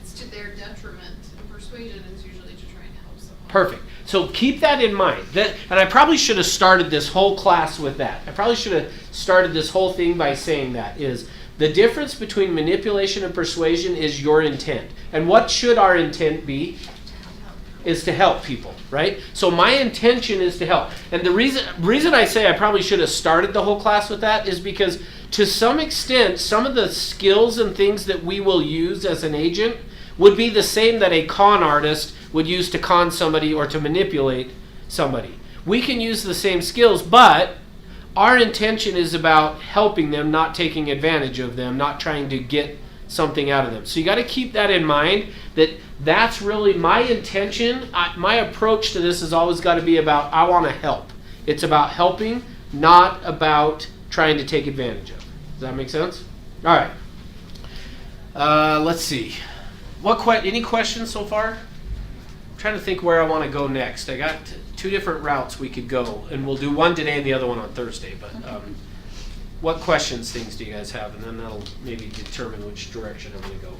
it's to their detriment, and persuasion is usually to try and help someone. Perfect. So keep that in mind. And I probably should have started this whole class with that. I probably should have started this whole thing by saying that is the difference between manipulation and persuasion is your intent. And what should our intent be? is to help people, right? So my intention is to help. And the reason I say I probably should have started the whole class with that is because to some extent, some of the skills and things that we will use as an agent would be the same that a con artist would use to con somebody or to manipulate somebody. We can use the same skills, but our intention is about helping them, not taking advantage of them, not trying to get something out of them. So you got to keep that in mind, that's really my intention. My approach to this has always got to be about, I want to help. It's about helping, not about trying to take advantage of. Does that make sense? All right. Let's see. Any questions so far? I'm trying to think where I want to go next. I got 2 different routes we could go, and we'll do one today and the other one on Thursday. But what things do you guys have? And then that'll maybe determine which direction I'm going to go.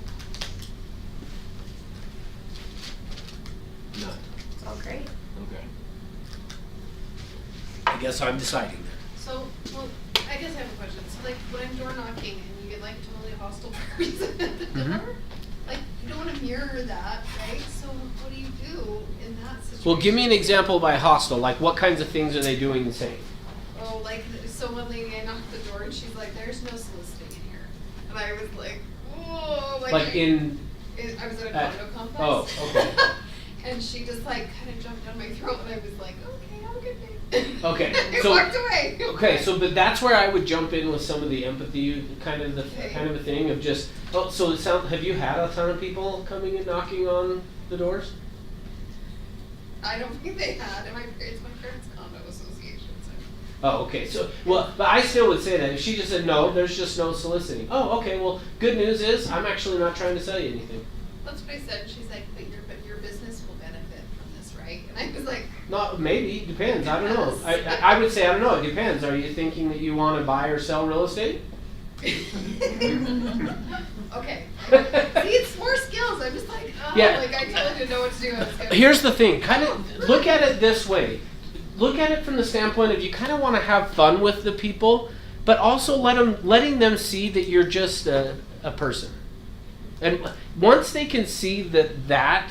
None. It's all great. Okay. I guess I'm deciding then. So, well, I guess I have a question. So, like, when I'm door knocking and you get like totally hostile person at the door, like, you don't want to mirror that, right? So, what do you do in that situation? Well, give me an example by hostile. Like, what kinds of things are they doing and saying? Oh, like, so one lady, I knocked the door and she's like, "There's no soliciting in here," and I was like, "Whoa!" Like I was at a condo complex. Oh, okay. And she just like kind of jumped down my throat, and I was like, "Okay, have a good day." Okay. I walked away. Okay, so but that's where I would jump in with some of the empathy kind of a thing of just. Oh, so have you had a ton of people coming and knocking on the doors? I don't think they had. And it's my parents' condo association. So. Oh, okay. So but I still would say that if she just said no, there's just no soliciting. Oh, okay. Well, good news is I'm actually not trying to sell you anything. That's what I said. She's like, "But your business will benefit from this, right?" And I was like, Not maybe. Depends. I don't know. I would say I don't know. It depends. Are you thinking that you want to buy or sell real estate? okay. See, it's more skills. I'm just like, oh, Yeah. like I totally didn't know what to do. Here's the thing. Kind of look at it this way. Look at it from the standpoint of you kind of want to have fun with the people, but also letting them see that you're just a person. And once they can see that,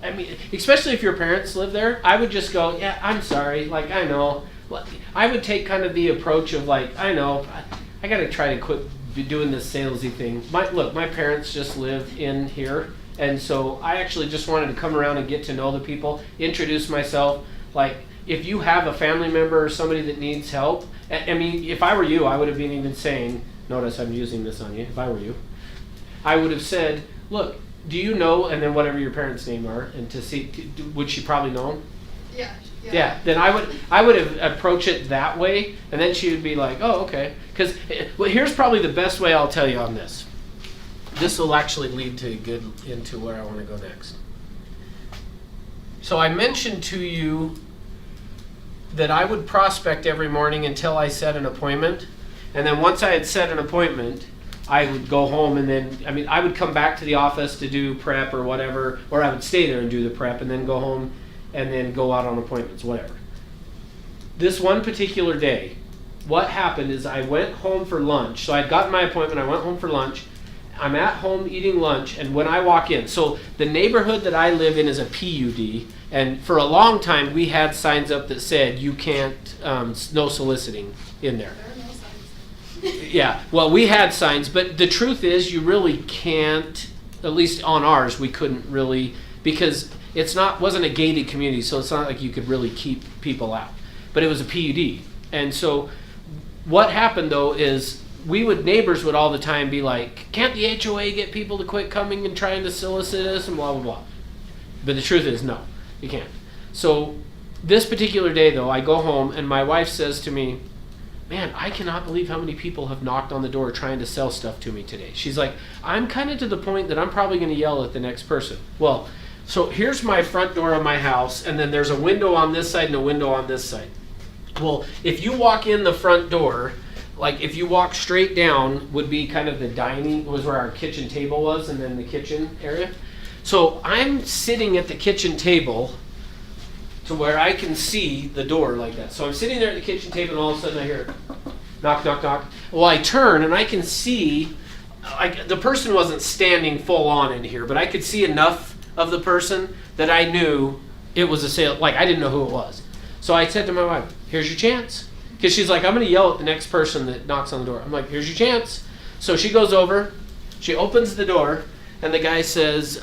I mean, especially if your parents live there, I would just go, yeah, I'm sorry. Like, I know. I would take kind of the approach of like, I know, I got to try to quit doing this salesy thing. My parents just live in here, and so I actually just wanted to come around and get to know the people, introduce myself. Like, if you have a family member or somebody that needs help, I mean, if I were you, I would have been even saying, notice I'm using this on you, if I were you, I would have said, look, do you know, and then whatever your parents' name are, and to see, would she probably know them? Yeah. Then I would have approached it that way, and then she would be like, oh, okay. Because here's probably the best way I'll tell you on this. This will actually lead into where I want to go next. So I mentioned to you that I would prospect every morning until I set an appointment, and then once I had set an appointment, I would go home, and then, I would come back to the office to do prep or whatever, or I would stay there and do the prep and then go home and then go out on appointments, whatever. This one particular day, what happened is I went home for lunch. So I'd gotten my appointment, I went home for lunch. I'm at home eating lunch, and when I walk in, so the neighborhood that I live in is a PUD, and for a long time we had signs up that said you can't, no soliciting in there. Yeah, well, we had signs, but the truth is you really can't, at least on ours, we couldn't really, because wasn't a gated community, so it's not like you could really keep people out. But it was a PUD. And so what happened though is neighbors would all the time be like, can't the HOA get people to quit coming and trying to solicit us and blah, blah, blah. But the truth is, no, you can't. So this particular day though, I go home and my wife says to me, man, I cannot believe how many people have knocked on the door trying to sell stuff to me today. She's like, I'm kind of to the point that I'm probably going to yell at the next person. Well, so here's my front door of my house, and then there's a window on this side and a window on this side. Well, if you walk in the front door, like if you walk straight down would be kind of the dining, was where our kitchen table was, and then the kitchen area. So I'm sitting at the kitchen table to where I can see the door like that. So I'm sitting there at the kitchen table, and all of a sudden I hear knock, knock, knock. Well, I turn and I can see, the person wasn't standing full on in here, but I could see enough of the person that I knew it was a sale. Like, I didn't know who it was. So I said to my wife, here's your chance. Because she's like, I'm going to yell at the next person that knocks on the door. I'm like, here's your chance. So she goes over, she opens the door, and the guy says,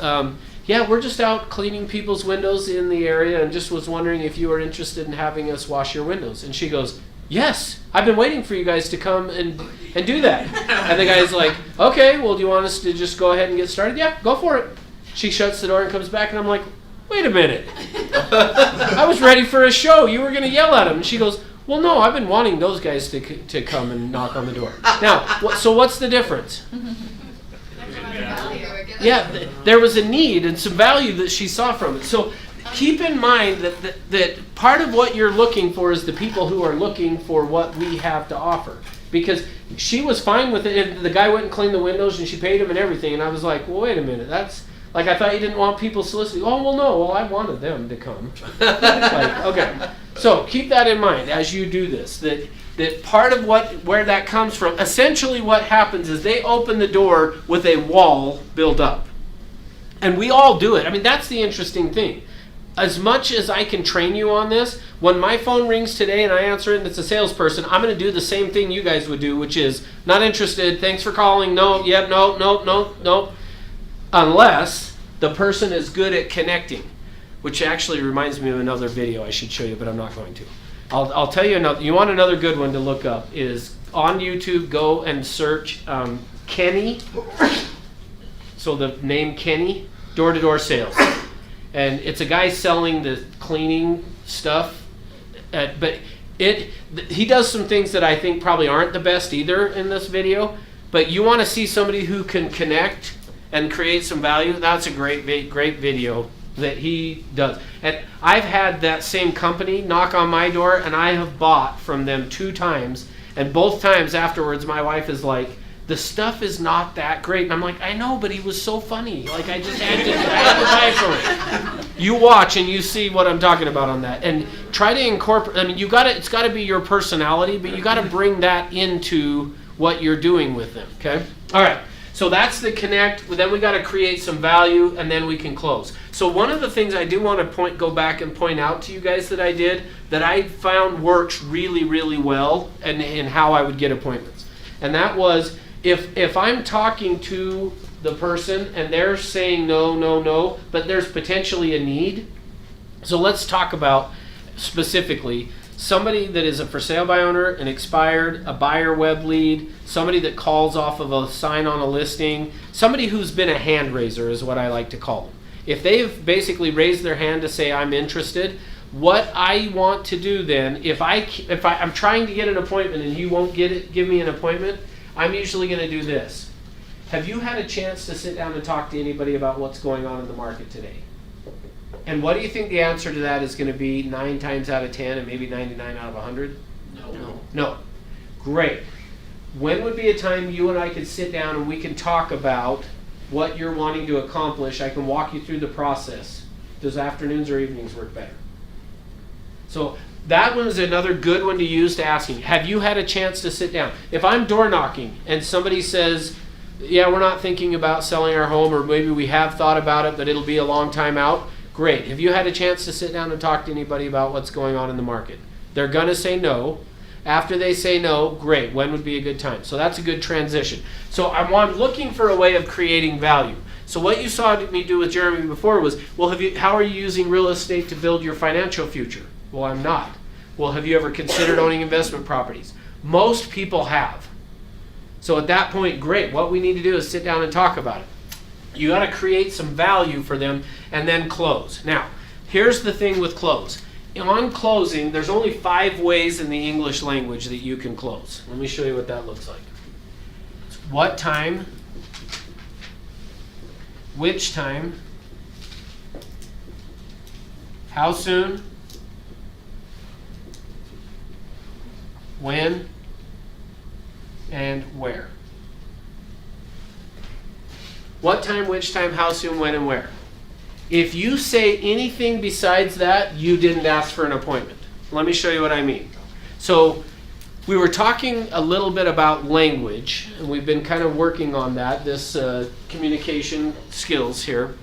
yeah, we're just out cleaning people's windows in the area and just was wondering if you were interested in having us wash your windows. And she goes, yes, I've been waiting for you guys to come and do that. And the guy's like, okay, well, do you want us to just go ahead and get started? Yeah, go for it. She shuts the door and comes back, and I'm like, wait a minute. I was ready for a show. You were going to yell at him. And she goes, well, no, I've been wanting those guys to come and knock on the door. Now, so what's the difference? Yeah, there was a need and some value that she saw from it. So keep in mind that part of what you're looking for is the people who are looking for what we have to offer. Because she was fine with it. And the guy went and cleaned the windows and she paid him and everything. And I was like, well, wait a minute. That's like, I thought you didn't want people soliciting. Oh, well, no. Well, I wanted them to come. Like, okay. So keep that in mind as you do this. That part of where that comes from, essentially what happens is they open the door with a wall built up. And we all do it. I mean, that's the interesting thing. As much as I can train you on this, when my phone rings today and I answer it and it's a salesperson, I'm going to do the same thing you guys would do, which is, not interested, thanks for calling, no, yep, no. Unless the person is good at connecting, which actually reminds me of another video I should show you, but I'm not going to. I'll tell you another. You want another good one to look up is on YouTube. Go and search Kenny. So the name Kenny, door-to-door sales, and it's a guy selling the cleaning stuff. But he does some things that I think probably aren't the best either in this video. But you want to see somebody who can connect and create some value. That's a great video that he does. And I've had that same company knock on my door, and I have bought from them 2 times, and both times afterwards my wife is like, the stuff is not that great. And I'm like, I know, but he was so funny. Like, I had to buy from him. You watch and you see what I'm talking about on that. And try to incorporate, I mean, it's got to be your personality, but you got to bring that into what you're doing with them, okay? All right. So that's the connect. Then we got to create some value, and then we can close. So one of the things I do want to go back and point out to you guys that I did, that I found works really, really well in how I would get appointments. And that was, if I'm talking to the person and they're saying no, but there's potentially a need. So let's talk about specifically somebody that is a for sale by owner, an expired, a buyer web lead, somebody that calls off of a sign on a listing, somebody who's been a hand raiser is what I like to call them. If they've basically raised their hand to say I'm interested, what I want to do then, if I'm trying to get an appointment and you won't give me an appointment, I'm usually going to do this. Have you had a chance to sit down and talk to anybody about what's going on in the market today? And what do you think the answer to that is going to be 9 times out of 10 and maybe 99 out of 100? No. Great. When would be a time you and I could sit down and we can talk about what you're wanting to accomplish? I can walk you through the process. Does afternoons or evenings work better? So that one is another good one to use to asking, have you had a chance to sit down? If I'm door knocking and somebody says, yeah, we're not thinking about selling our home, or maybe we have thought about it, but it'll be a long time out. Great. Have you had a chance to sit down and talk to anybody about what's going on in the market? They're going to say no. After they say no, great. When would be a good time? So that's a good transition. So I'm looking for a way of creating value. So what you saw me do with Jeremy before was, well, how are you using real estate to build your financial future? Well, I'm not. Well, have you ever considered owning investment properties? Most people have. So at that point, great. What we need to do is sit down and talk about it. You got to create some value for them and then close. Now, here's the thing with close. On closing, there's only 5 ways in the English language that you can close. Let me show you what that looks like. What time? Which time? How soon? When? And where? What time, which time, how soon, when, and where? If you say anything besides that, you didn't ask for an appointment. Let me show you what I mean. So we were talking a little bit about language, and we've been kind of working on that, this communication skills here.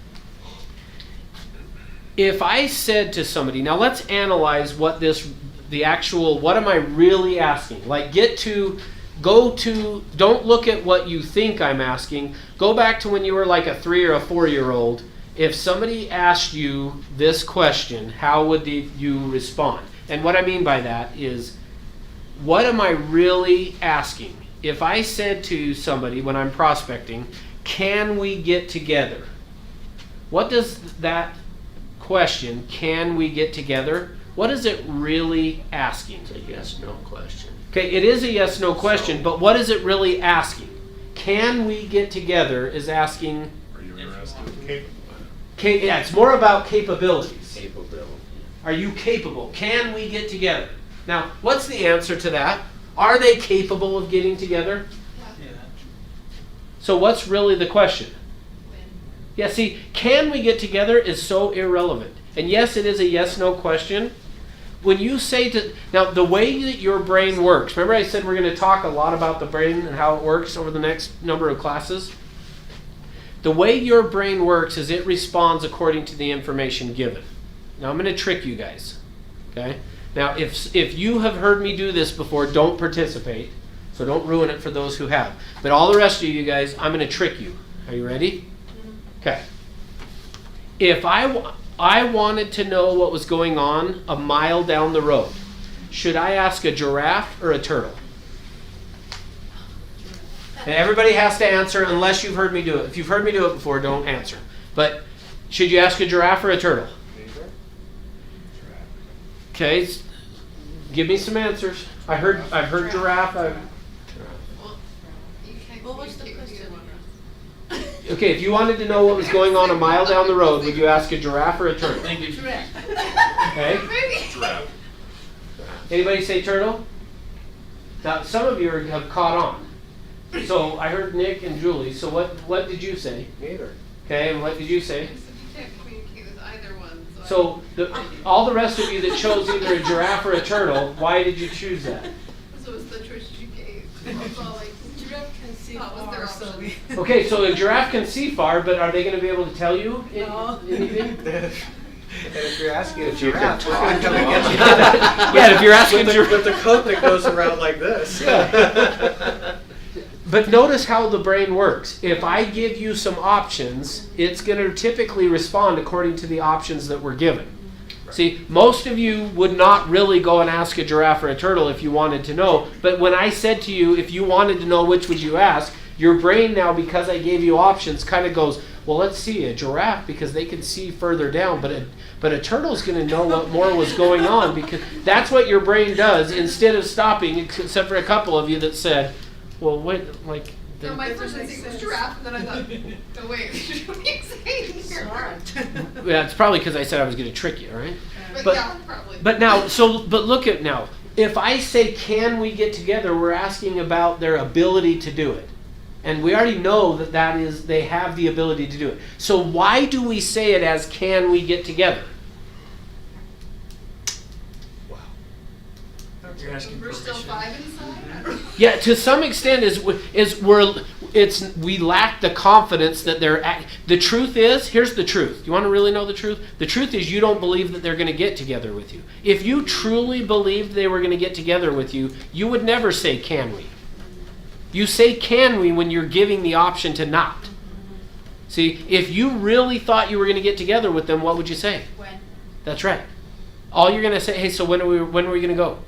if I said to somebody, now let's analyze what what am I really asking? Like don't look at what you think I'm asking. Go back to when you were like a 3 or a 4-year-old. If somebody asked you this question, how would you respond? And what I mean by that is, what am I really asking? If I said to somebody when I'm prospecting, can we get together? What does that question, can we get together, what is it really asking? It's a yes/no question. Okay, it is a yes/no question, but what is it really asking? Can we get together is asking. Are you interested? Yeah, it's more about capabilities. Capability. Are you capable? Can we get together? Now, what's the answer to that? Are they capable of getting together? Yeah. So what's really the question? Yeah, see, can we get together is so irrelevant. And yes, it is a yes/no question. When you say now the way that your brain works, remember I said we're going to talk a lot about the brain and how it works over the next number of classes? The way your brain works is it responds according to the information given. Now I'm going to trick you guys. Okay? Now if you have heard me do this before, don't participate. So don't ruin it for those who have. But all the rest of you guys, I'm going to trick you. Are you ready? Okay. If I wanted to know what was going on a mile down the road, should I ask a giraffe or a turtle? And everybody has to answer unless you've heard me do it. If you've heard me do it before, don't answer. But should you ask a giraffe or a turtle? Okay, give me some answers. I've heard giraffe. What was the question? Okay, if you wanted to know what was going on a mile down the road, would you ask a giraffe or a turtle? Thank you. Okay. Giraffe. Anybody say turtle? Now, some of you have caught on. So I heard Nick and Julie. So what did you say? Neither. Okay, and what did you say? You can't communicate with either one. So all the rest of you that chose either a giraffe or a turtle, why did you choose that? So it's the choice you gave. It's all like, Giraffe can see that was their option. Okay, so a giraffe can see far, but are they going to be able to tell you anything? And if you're asking a If you giraffe, can it's gonna talk come to and get you. Yeah, if you're asking with the coat that goes around like this. But notice how the brain works. If I give you some options, it's going to typically respond according to the options that were given. See, most of you would not really go and ask a giraffe or a turtle if you wanted to know. But when I said to you, if you wanted to know which would you ask, your brain now, because I gave you options, kind of goes, well, let's see, a giraffe, because they can see further down. But a turtle's going to know what more was going on, because that's what your brain does instead of stopping, except for a couple of you that said, well, wait, like... No, my first instinct was giraffe, and then I thought, no wait, what are you saying here? Yeah, it's probably because I said I was going to trick you, right? But yeah, probably. But now, but look at now. If I say, can we get together, we're asking about their ability to do it. And we already know that is, they have the ability to do it. So why do we say it as, can we get together? You're asking We're still permission. 5 inside? Yeah, to some extent we lack the confidence that the truth is, here's the truth. You want to really know the truth? The truth is you don't believe that they're going to get together with you. If you truly believed they were going to get together with you, you would never say, can we? You say, can we, when you're giving the option to not. See, if you really thought you were going to get together with them, what would you say? When? That's right. All you're going to say, hey, so when are we going to go?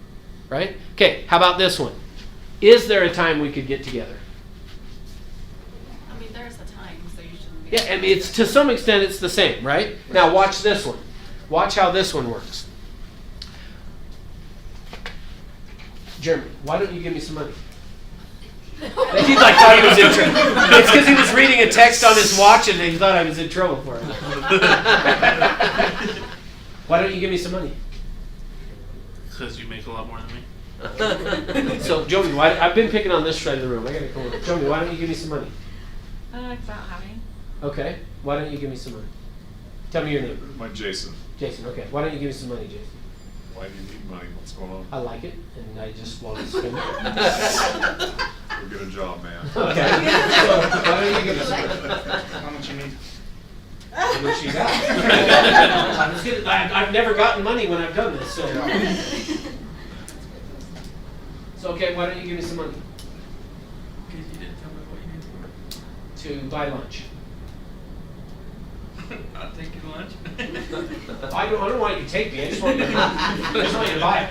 Right? Okay, how about this one? Is there a time we could get together? I mean, there's a time, so you shouldn't be. Yeah, I mean, it's to some extent it's the same, right? Now watch this one. Watch how this one works. Jeremy, why don't you give me some money? He thought he was in trouble. It's because he was reading a text on his watch and he thought I was in trouble for it. Why don't you give me some money? Because you make a lot more than me. So, Joey, I've been picking on this side of the room. I gotta come over. Joey, why don't you give me some money? About having. Okay. Why don't you give me some money? Tell me your name. My Jason. Jason, okay. Why don't you give me some money, Jason? Why do you need money? What's going on? I like it, and I just want to spend it. Go get a job, man. Okay. So, why don't you give me some money? How much you need? how much you got. I've never gotten money when I've done this, so. So, okay, why don't you give me some money? Because you didn't tell me what you need To buy lunch. I'll take your lunch. I don't want you to take me, I just want you to buy it.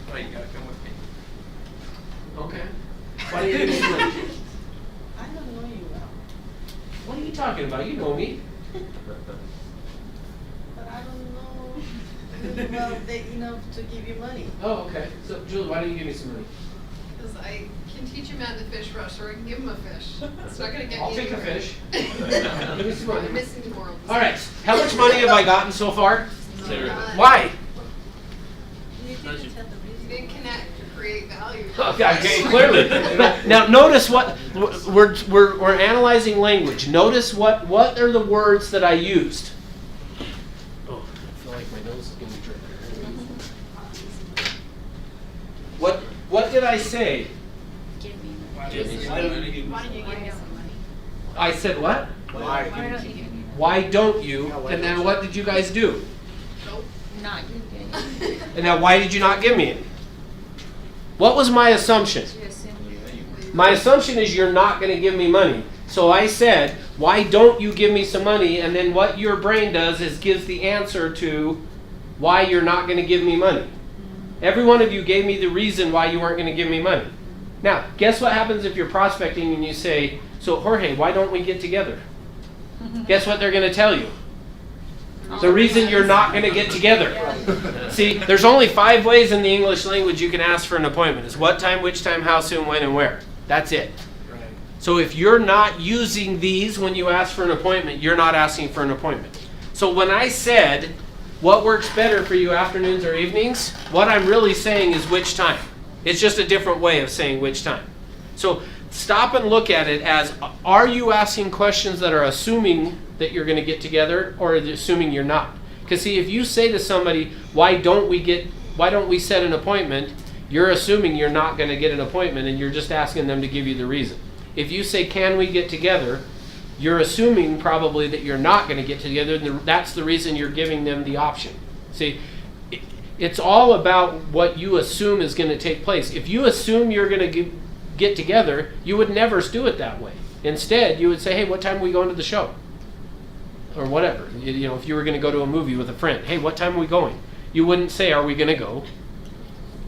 Well, you gotta come with me. Okay. Why do you give me some money? I don't know you well, What are you talking about? You know me. but I don't know you well enough to give you money. Oh, okay. So, Julie, why don't you give me some money? Because I can teach a man to fish rush, or I can give him a fish. It's not gonna get I'll me take a anywhere. fish. Give me some money. I'm missing the moral. All right. How much money have I gotten so far? Zero. Why? You didn't tell the You reason. didn't connect to create value. Okay, clearly. Now notice what we're analyzing language. Notice what are the words that I used. Oh, I feel like my nose is going to drip. What did I say? Why don't you give me Why don't you give me some money? I said what? Why? Why don't you give me? Why don't you? And then what did you guys do? Nope. Not you And now why did you not give me any? What was my assumption? My assumption is you're not going to give me money. So I said, why don't you give me some money? And then what your brain does is gives the answer to why you're not going to give me money. Every one of you gave me the reason why you weren't going to give me money. Now, guess what happens if you're prospecting and you say, so Jorge, why don't we get together? Guess what they're going to tell you? The reason you're not going to get together. See, there's only 5 ways in the English language you can ask for an appointment. It's what time, which time, how soon, when, and where. That's it. Right. So if you're not using these when you ask for an appointment, you're not asking for an appointment. So when I said, what works better for you, afternoons or evenings? What I'm really saying is which time. It's just a different way of saying which time. So stop and look at it as, are you asking questions that are assuming that you're going to get together, or are they assuming you're not? Because see, if you say to somebody, why don't we set an appointment, you're assuming you're not going to get an appointment and you're just asking them to give you the reason. If you say, can we get together, you're assuming probably that you're not going to get together, and that's the reason you're giving them the option. See, it's all about what you assume is going to take place. If you assume you're going to get together, you would never do it that way. Instead, you would say, hey, what time are we going to the show? Or whatever. You know, if you were going to go to a movie with a friend, hey, what time are we going? You wouldn't say, are we going to go?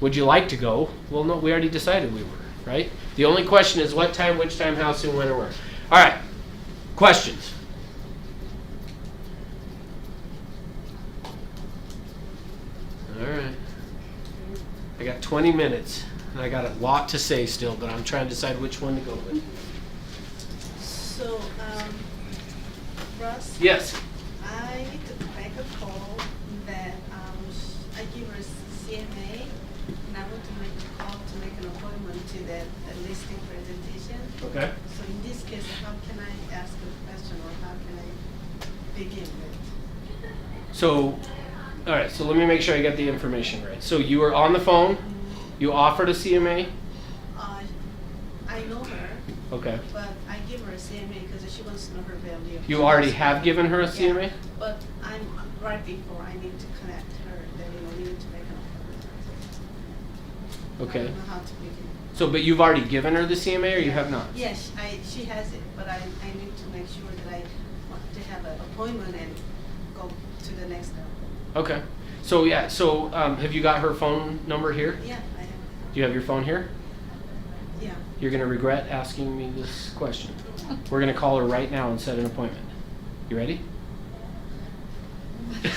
Would you like to go? Well, no, we already decided we were, right? The only question is what time, which time, how soon, when, or where. All right. Questions? All right. I got 20 minutes, and I got a lot to say still, but I'm trying to decide which one to go with. So, Russ? Yes. I need to make a call that I give her CMA, and I want to make a call to make an appointment to the listing presentation. Okay. So in this case, how can I ask a question, or how can I begin with? So, all right, so let me make sure I get the information right. So you were on the phone, you offered a CMA? I know her, Okay. but I give her a CMA because she wants to know her value. You already have given her a CMA? Yeah, but I'm right before I need to connect her, that we need to make an appointment. Okay. I don't know how to begin. So, but you've already given her the CMA, or you have not? Yes, she has it, but I need to make sure that I want to have an appointment and go to the next level. Okay. So yeah, so have you got her phone number here? Yeah, I have. Do you have your phone here? Yeah. You're going to regret asking me this question. We're going to call her right now and set an appointment. You ready? Say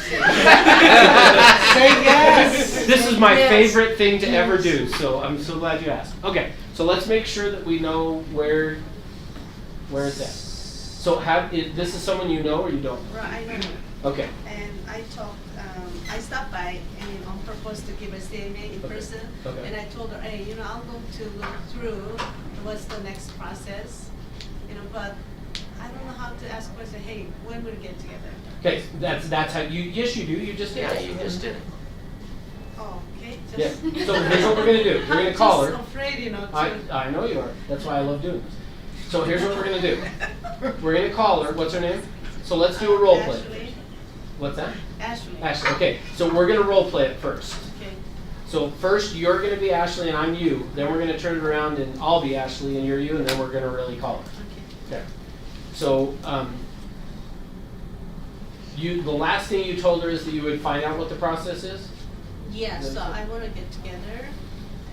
yes. This is my Yes. favorite thing to ever do, so I'm so glad you asked. Okay, so let's make sure that we know where it's at. So this is someone you know or you don't? Right, I know. Okay. And I talked, I stopped by and on purpose to give a CMA in person. Okay. And I told her, hey, I'll go to look through what's the next process, but I don't know how to ask question, hey, when we'll get together. Okay, that's how yes you do, you just did. Yeah, you just did it. Oh, okay. Yeah, so here's what we're going to do. We're going to call her. I'm just afraid, to... I know you are. That's why I love doing this. So here's what we're going to do. We're going to call her. What's her name? So let's do a role play. Ashley. What's that? Ashley. Ashley. Okay, so we're gonna role play it first. Okay. So first you're gonna be Ashley and I'm you. Then we're gonna turn it around and I'll be Ashley and you're you, and then we're gonna really call it. Okay. Okay. So the last thing you told her is that you would find out what the process is? Yeah, so I want to get together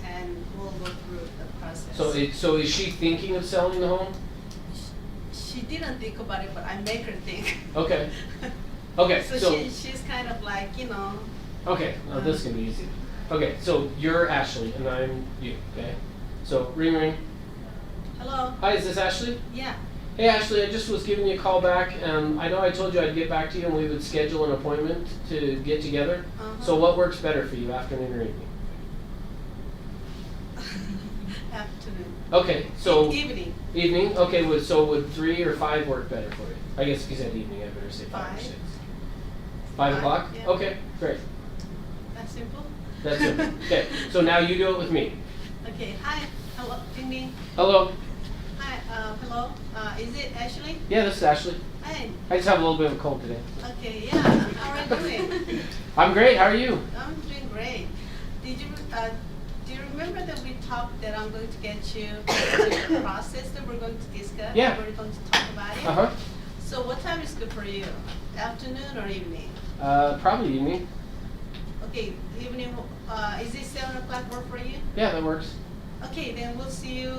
and we'll go through the process. So is she thinking of selling the home? She didn't think about it, but I make her think. Okay. Okay. So she's kind of like, you know. Okay. Well, this can be easy. Okay. So you're Ashley and I'm you. Okay. So ring ring. Hello. Hi, is this Ashley? Yeah. Hey Ashley, I just was giving you a call back. I know I told you I'd get back to you and we would schedule an appointment to get together. So what works better for you, afternoon or evening? Afternoon. Okay, so Evening. Evening. Okay, so would 3 or 5 work better for you? I guess if you said evening, I better say 5 or 6. 5 o'clock? Yeah. Okay, great. That's simple. That's it. Okay, so now you do it with me. Okay. Hi. Hello. Ding ding. Hello. Hi. Hello. Is it Ashley? Yeah, this is Ashley. Hi. I just have a little bit of a cold today. Okay. Yeah. How are you doing? I'm great. How are you? I'm doing great. Do you remember that we talked that I'm going to get you the process that we're going to discuss? Yeah. We're going to talk about it. Uh-huh. So what time is good for you? Afternoon or evening? Probably evening. Okay, evening. Is it 7 o'clock work for you? Yeah, that works. Okay, then we'll see you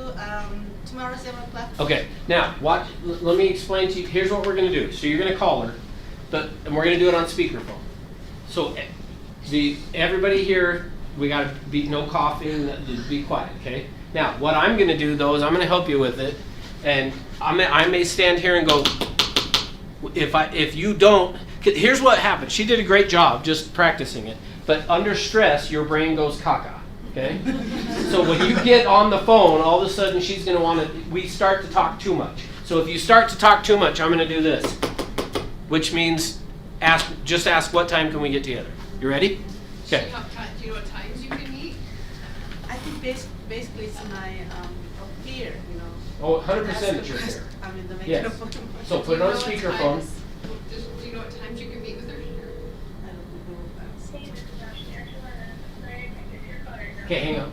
tomorrow 7 o'clock. Okay, now watch. Let me explain to you. Here's what we're going to do. So you're going to call her, and we're going to do it on speakerphone. So everybody here, we got to be no coughing. Be quiet, okay? Now what I'm going to do though is I'm going to help you with it, and I may stand here and go. If you don't, here's what happened. She did a great job just practicing it, but under stress, your brain goes caca. Okay? So when you get on the phone, all of a sudden she's going to want to, we start to talk too much. So if you start to talk too much, I'm going to do this, which means just ask what time can we get together. You ready? Okay. Do you know what times you can meet? I think basically it's my fear, you know. Oh, 100% That's that the you're question. here. I mean, the Yes. microphone. So put it on speakerphone. Do you know what times you can meet with her? I don't know about Okay, hang on.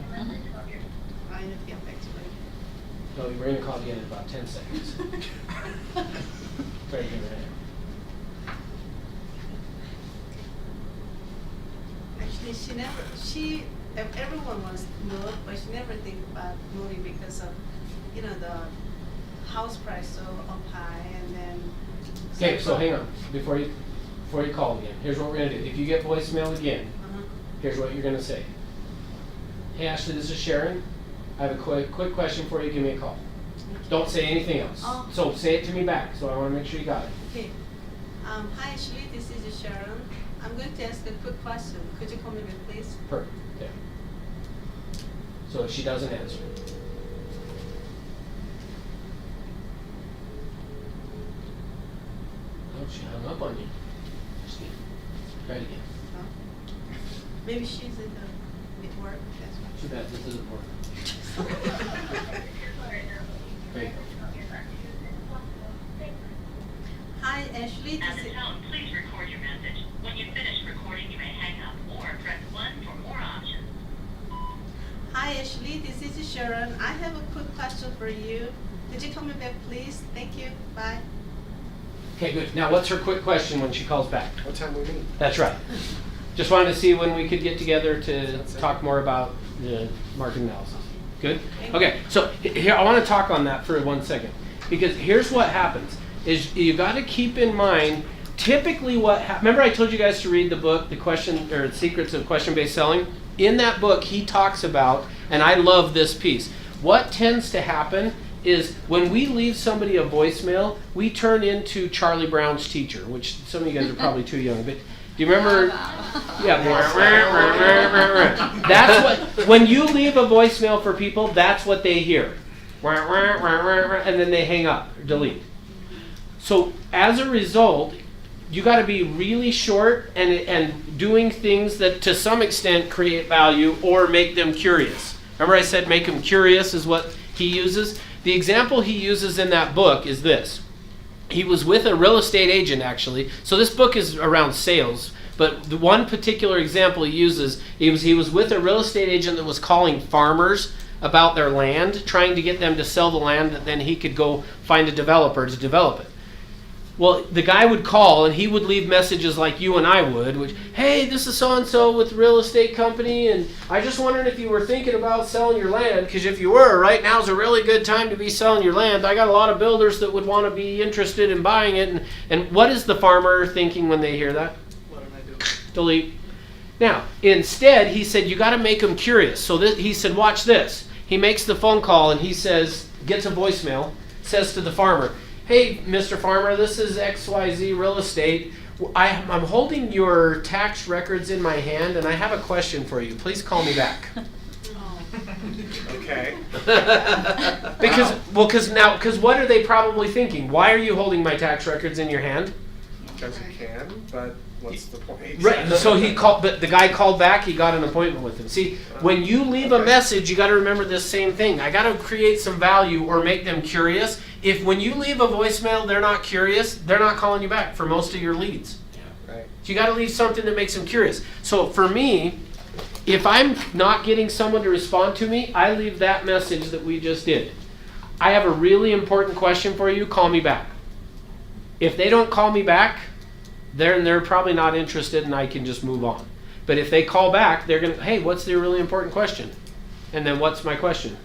I need to get back to it. No, we're going to call again in about 10 seconds. Very good. Actually, everyone wants to move, but she never think about moving because of, you know, the house price so up high, and then. Okay, so hang on. Before you call again, here's what we're going to do. If you get voicemail again, here's what you're going to say. Hey Ashley, this is Sharon. I have a quick question for you. Give me a call. Don't say anything else. Oh. So say it to me back. So I want to make sure you got it. Okay. Hi Ashley, this is Sharon. I'm going to ask a quick question. Could you call me back, please? Perfect. Okay. So if she doesn't answer. Oh, she hung up on you. Try it again. Huh? Maybe she's at work. That's why. Too bad this doesn't work. Great. Hi Ashley, At this the is. tone, please record your message. When you finish recording, you may hang up or press 1 for more options. Hi Ashley, this is Sharon. I have a quick question for you. Could you call me back, please? Thank you. Bye. Okay, good. Now, what's her quick question when she calls back? What time we meet? That's right. Just wanted to see when we could get together to talk more about the market analysis. Good? Okay, so here, I want to talk on that for 1 second. Because here's what happens, is you got to keep in mind, typically remember I told you guys to read the book, Secrets of Question-Based Selling? In that book, he talks about, and I love this piece, what tends to happen is when we leave somebody a voicemail, we turn into Charlie Brown's teacher, which some of you guys are probably too young, but do you remember? Yeah. That's what, when you leave a voicemail for people, that's what they hear. And then they hang up, or delete. So as a result, you got to be really short and doing things that to some extent create value or make them curious. Remember I said make them curious is what he uses? The example he uses in that book is this. he was with a real estate agent actually. So this book is around sales, but the one particular example he uses, he was with a real estate agent that was calling farmers about their land, trying to get them to sell the land that then he could go find a developer to develop it. Well, the guy would call and he would leave messages like you and I would, which, hey, this is so-and-so with real estate company, and I just wondered if you were thinking about selling your land, because if you were, right now is a really good time to be selling your land. I got a lot of builders that would want to be interested in buying it. And what is the farmer thinking when they hear that? What am I doing? Delete. Now, instead, he said, you got to make them curious. So he said, watch this. He makes the phone call and he says, gets a voicemail, says to the farmer, hey, Mr. Farmer, this is XYZ Real Estate. I'm holding your tax records in my hand, and I have a question for you. Please call me back. Okay. Because what are they probably thinking? Why are you holding my tax records in your hand? Because you can, but what's the point? Right. So he called, but the guy called back. He got an appointment with him. See, when you leave a message, you got to remember this same thing. I got to create some value or make them curious. If when you leave a voicemail, they're not curious, they're not calling you back for most of your leads. Yeah. Right. So you got to leave something that makes them curious. So for me, if I'm not getting someone to respond to me, I leave that message that we just did. I have a really important question for you. Call me back. If they don't call me back, they're probably not interested, and I can just move on. But if they call back, they're gonna, hey, what's the really important question? And then what's my question?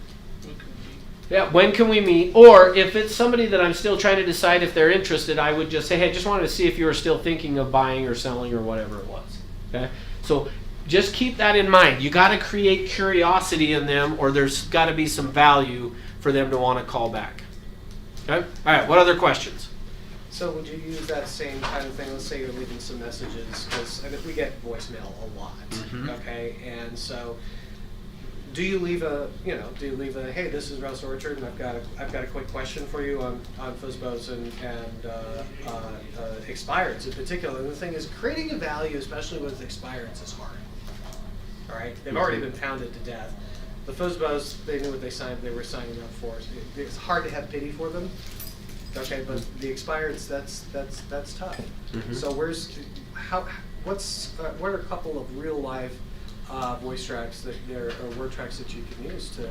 Yeah, when can we meet? Or if it's somebody that I'm still trying to decide if they're interested, I would just say, hey, I just wanted to see if you were still thinking of buying or selling or whatever it was. Okay? So just keep that in mind. You got to create curiosity in them, or there's got to be some value for them to want to call back. Okay? All right, what other questions? So would you use that same kind of thing? Let's say you're leaving some messages, because we get voicemail a lot, okay? And so, do you leave a, hey, this is Russ Orchard, and I've got a quick question for you on FSBOs and expireds in particular. And the thing is, creating a value, especially with expireds, is hard. All right, they've already been pounded to death. The FSBOs, they knew what they were signing up for. It's hard to have pity for them. Okay, but the expireds, that's tough. So what are a couple of real life voice tracks or word tracks that you can use to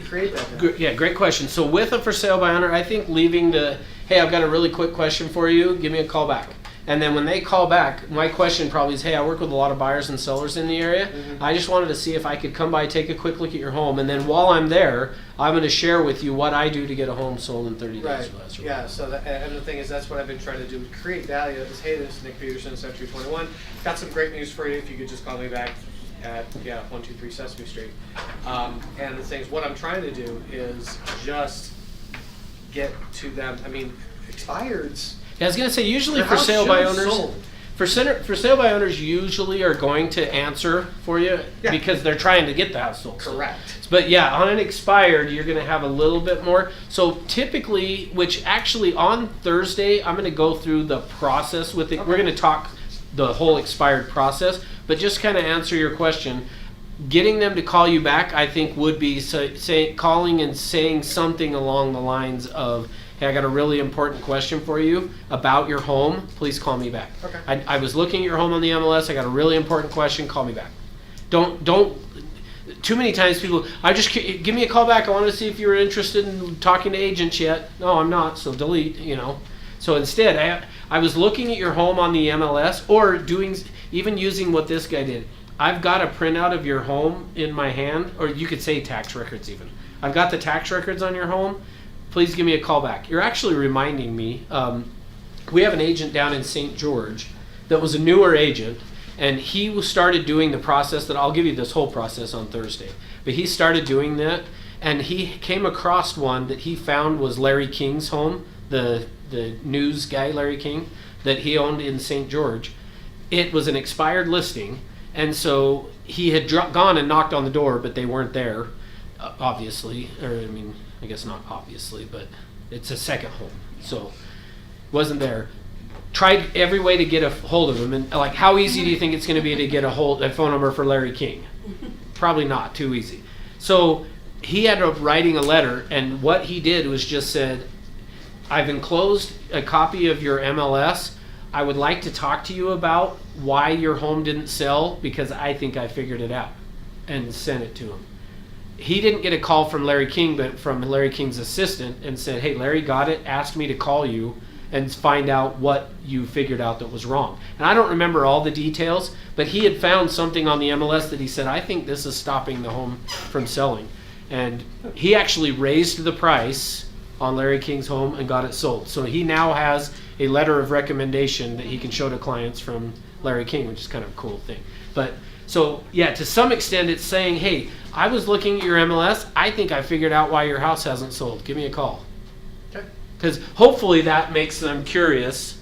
create that? Yeah, great question. So with a for sale by owner, I think leaving hey, I've got a really quick question for you. Give me a call back. And then when they call back, my question probably is, hey, I work with a lot of buyers and sellers in the area. I just wanted to see if I could come by, take a quick look at your home, and then while I'm there, I'm going to share with you what I do to get a home sold in 30 days or less. Yeah, so and the thing is, that's what I've been trying to do, create value. Is, hey, this is Nick Peterson, Century 21. Got some great news for you. If you could just call me back at 123 Sesame Street. And the thing is, what I'm trying to do is just get to them. I mean, expireds. Yeah, I was going to say, usually for sale by owners, for sale by owners usually are going to answer for you because they're trying to get the house sold. Correct. But yeah, on an expired, you're going to have a little bit more. So typically, which actually on Thursday, I'm going to go through the process with it. Okay. We're going to talk the whole expired process, but just kind of answer your question. Getting them to call you back, I think, would be calling and saying something along the lines of, hey, I got a really important question for you about your home. Please call me back. Okay. I was looking at your home on the MLS. I got a really important question. Call me back. Don't. Too many times people, give me a call back. I want to see if you were interested in talking to agents yet. No, I'm not. So delete. So instead, I was looking at your home on the MLS, or even using what this guy did. I've got a printout of your home in my hand, or you could say tax records even. I've got the tax records on your home. Please give me a call back. You're actually reminding me, we have an agent down in St. George that was a newer agent, and he started doing the process that I'll give you this whole process on Thursday. But he started doing that, and he came across one that he found was Larry King's home, the news guy, Larry King, that he owned in St. George. It was an expired listing, and so he had gone and knocked on the door, but they weren't there, obviously, I guess not obviously, but it's a second home, so wasn't there. Tried every way to get a hold of him, and like, how easy do you think it's going to be to get a phone number for Larry King? Probably not too easy. So he ended up writing a letter, and what he did was just said, I've enclosed a copy of your MLS. I would like to talk to you about why your home didn't sell, because I think I figured it out and sent it to him. He didn't get a call from Larry King, but from Larry King's assistant, and said, hey, Larry got it, asked me to call you and find out what you figured out that was wrong. And I don't remember all the details, but he had found something on the MLS that he said, I think this is stopping the home from selling. And he actually raised the price on Larry King's home and got it sold. So he now has a letter of recommendation that he can show to clients from Larry King, which is kind of a cool thing. But so yeah, to some extent it's saying, hey, I was looking at your MLS. I think I figured out why your house hasn't sold. Give me a call. Okay. Because hopefully that makes them curious.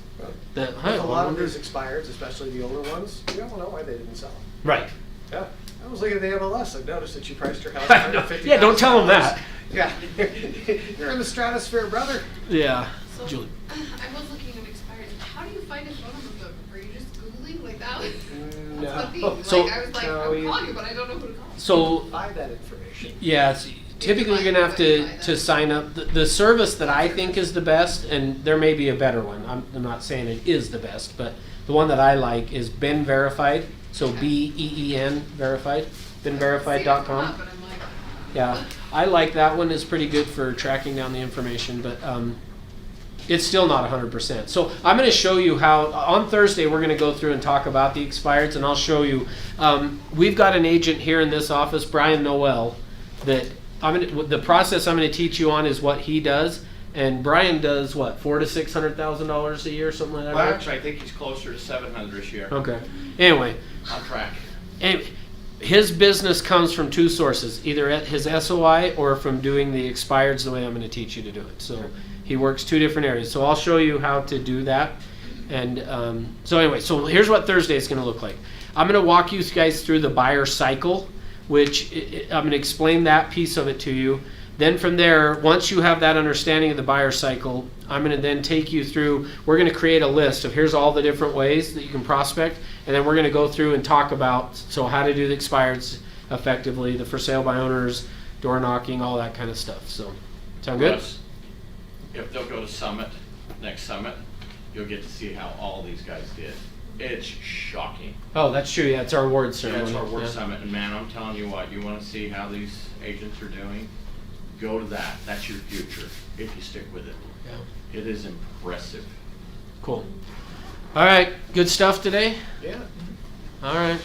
That With hey, a I lot of wonder- these expireds, especially the older ones, you don't know why they didn't sell. Right. Yeah. I was looking at the MLS. I've noticed that you priced your house I know. $150,000. Yeah, don't tell them that. Yeah. You're in the stratosphere, brother. Yeah. So, Julie. I was looking at expired. How do you find a phone number of them? Are you just Googling like that? No. That's the thing. So- Like, I was like, No, I'm you- calling you, but I don't know who to call. So Find that information. yeah, typically you're gonna have to sign up. The service that I think is the best, and there may be a better one. I'm not saying it is the best, but the one that I like is Ben Verified. So BEEN Verified. BenVerified.com. But I'm like, Yeah, I like that one. It's pretty good for tracking down the information, but it's still not 100%. So I'm going to show you how, on Thursday, we're going to go through and talk about the expireds, and I'll show you. We've got an agent here in this office, Brian Noel, that the process I'm going to teach you on is what he does. And Brian does what, $400,000 to $600,000 a year, something like that? Well, right? actually, I think he's closer to 700 this year. Okay. Anyway, On track. and his business comes from two sources, either at his SOI or from doing the expireds the way I'm going to teach you to do it. So he works two different areas. So I'll show you how to do that. And so anyway, so here's what Thursday is going to look like. I'm going to walk you guys through the buyer cycle, which I'm going to explain that piece of it to you. Then from there, once you have that understanding of the buyer cycle, I'm going to then take you through, we're going to create a list of here's all the different ways that you can prospect, and then we're going to go through and talk about so how to do the expireds effectively, the for sale by owners, door knocking, all that kind of stuff. So, sound good? Russ, if they'll go to Summit, next Summit, you'll get to see how all these guys did. It's shocking. Oh, that's true. Yeah, it's our award Yeah, ceremony. it's our work Yeah. summit, and man, I'm telling you what, you want to see how these agents are doing, go to that. That's your future, if you stick with it. Yeah. It is impressive. Cool. All right, good stuff today? Yeah. All right.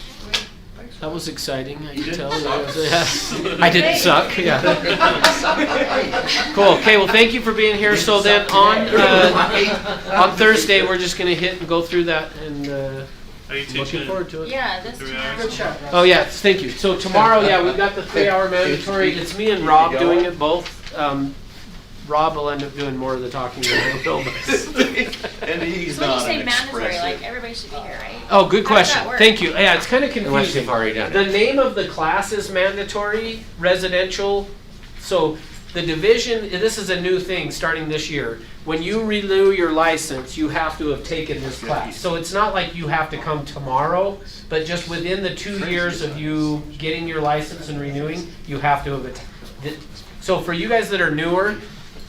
Thanks. That was exciting. I You can didn't tell. suck. Yeah. I didn't suck. Yeah. Cool. Okay. Well, thank you for being here. So then on Thursday, we're just gonna hit and go through that, and Are you looking teaching? forward to it. Yeah, this 3 tomorrow. hours? Good shot, Russ. Oh yeah, thank you. So tomorrow, yeah, we've got the 3-hour mandatory. It's me and Rob doing it both. Rob will end up doing more of the talking than I will. And he's So when you not say an mandatory, expressive. like everybody should be here, right? Oh, good How does question. that work? Thank you. Yeah, it's kind of Unless confusing. you've already done The it. name of the class is mandatory residential. So the division, this is a new thing starting this year. When you renew your license, you have to have taken this class. So it's not like you have to come tomorrow, but just within the 2 years of you getting your license and renewing, you have to have it. So for you guys that are newer,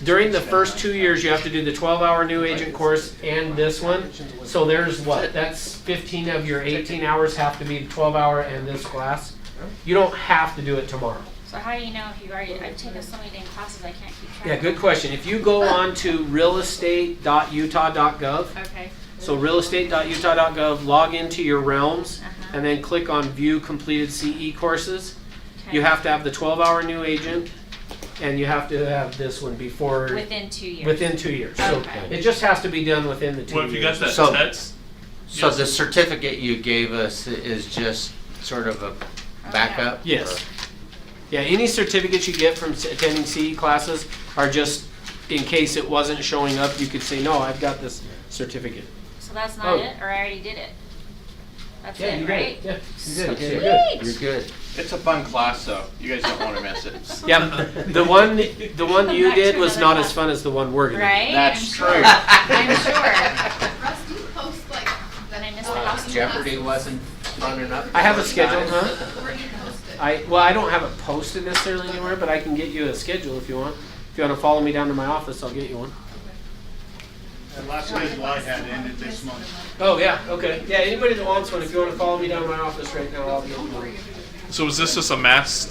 during the first 2 years, you have to do the 12-hour new agent course and this one. So there's what? That's 15 of your 18 hours have to be 12-hour and this class. You don't have to do it tomorrow. So how do you know if you already? I've taken so many dang classes, I can't keep track. Yeah, good question. If you go on to realestate.utah.gov, Okay. so realestate.utah.gov, log into your realms, Uh-huh. and then click on View Completed CE Courses. Okay. You have to have the 12-hour new agent, and you have to have this one before Within 2 years. within 2 years. So Okay. it just has to be done within the 2 Well, if years. you got that So- text, So yes. the certificate you gave us is just sort of a backup? Yes. Yeah, any certificates you get from attending CE classes are just in case it wasn't showing up, you could say, no, I've got this certificate. So that's not Oh. it, or I already did it. That's Yeah, it, you did right? it. Yeah, you did it. Okay. You're good. You're good. It's a fun class, though. You guys don't want to miss it. Yeah, the one you Back did to was another not as class. fun as the one we're gonna do. Right? That's I'm true. Sure. I'm sure. Russ, do you post like Then I missed the house. Jeopardy wasn't fun enough. I have a schedule, huh? where do you post it? I don't have it posted necessarily anywhere, but I can get you a schedule if you want. If you want to follow me down to my office, I'll get you one. The last schedule I had ended this month. Oh, yeah, okay. Yeah, anybody that wants one, if you want to follow me down to my office right now, I'll get one. So is this just a mass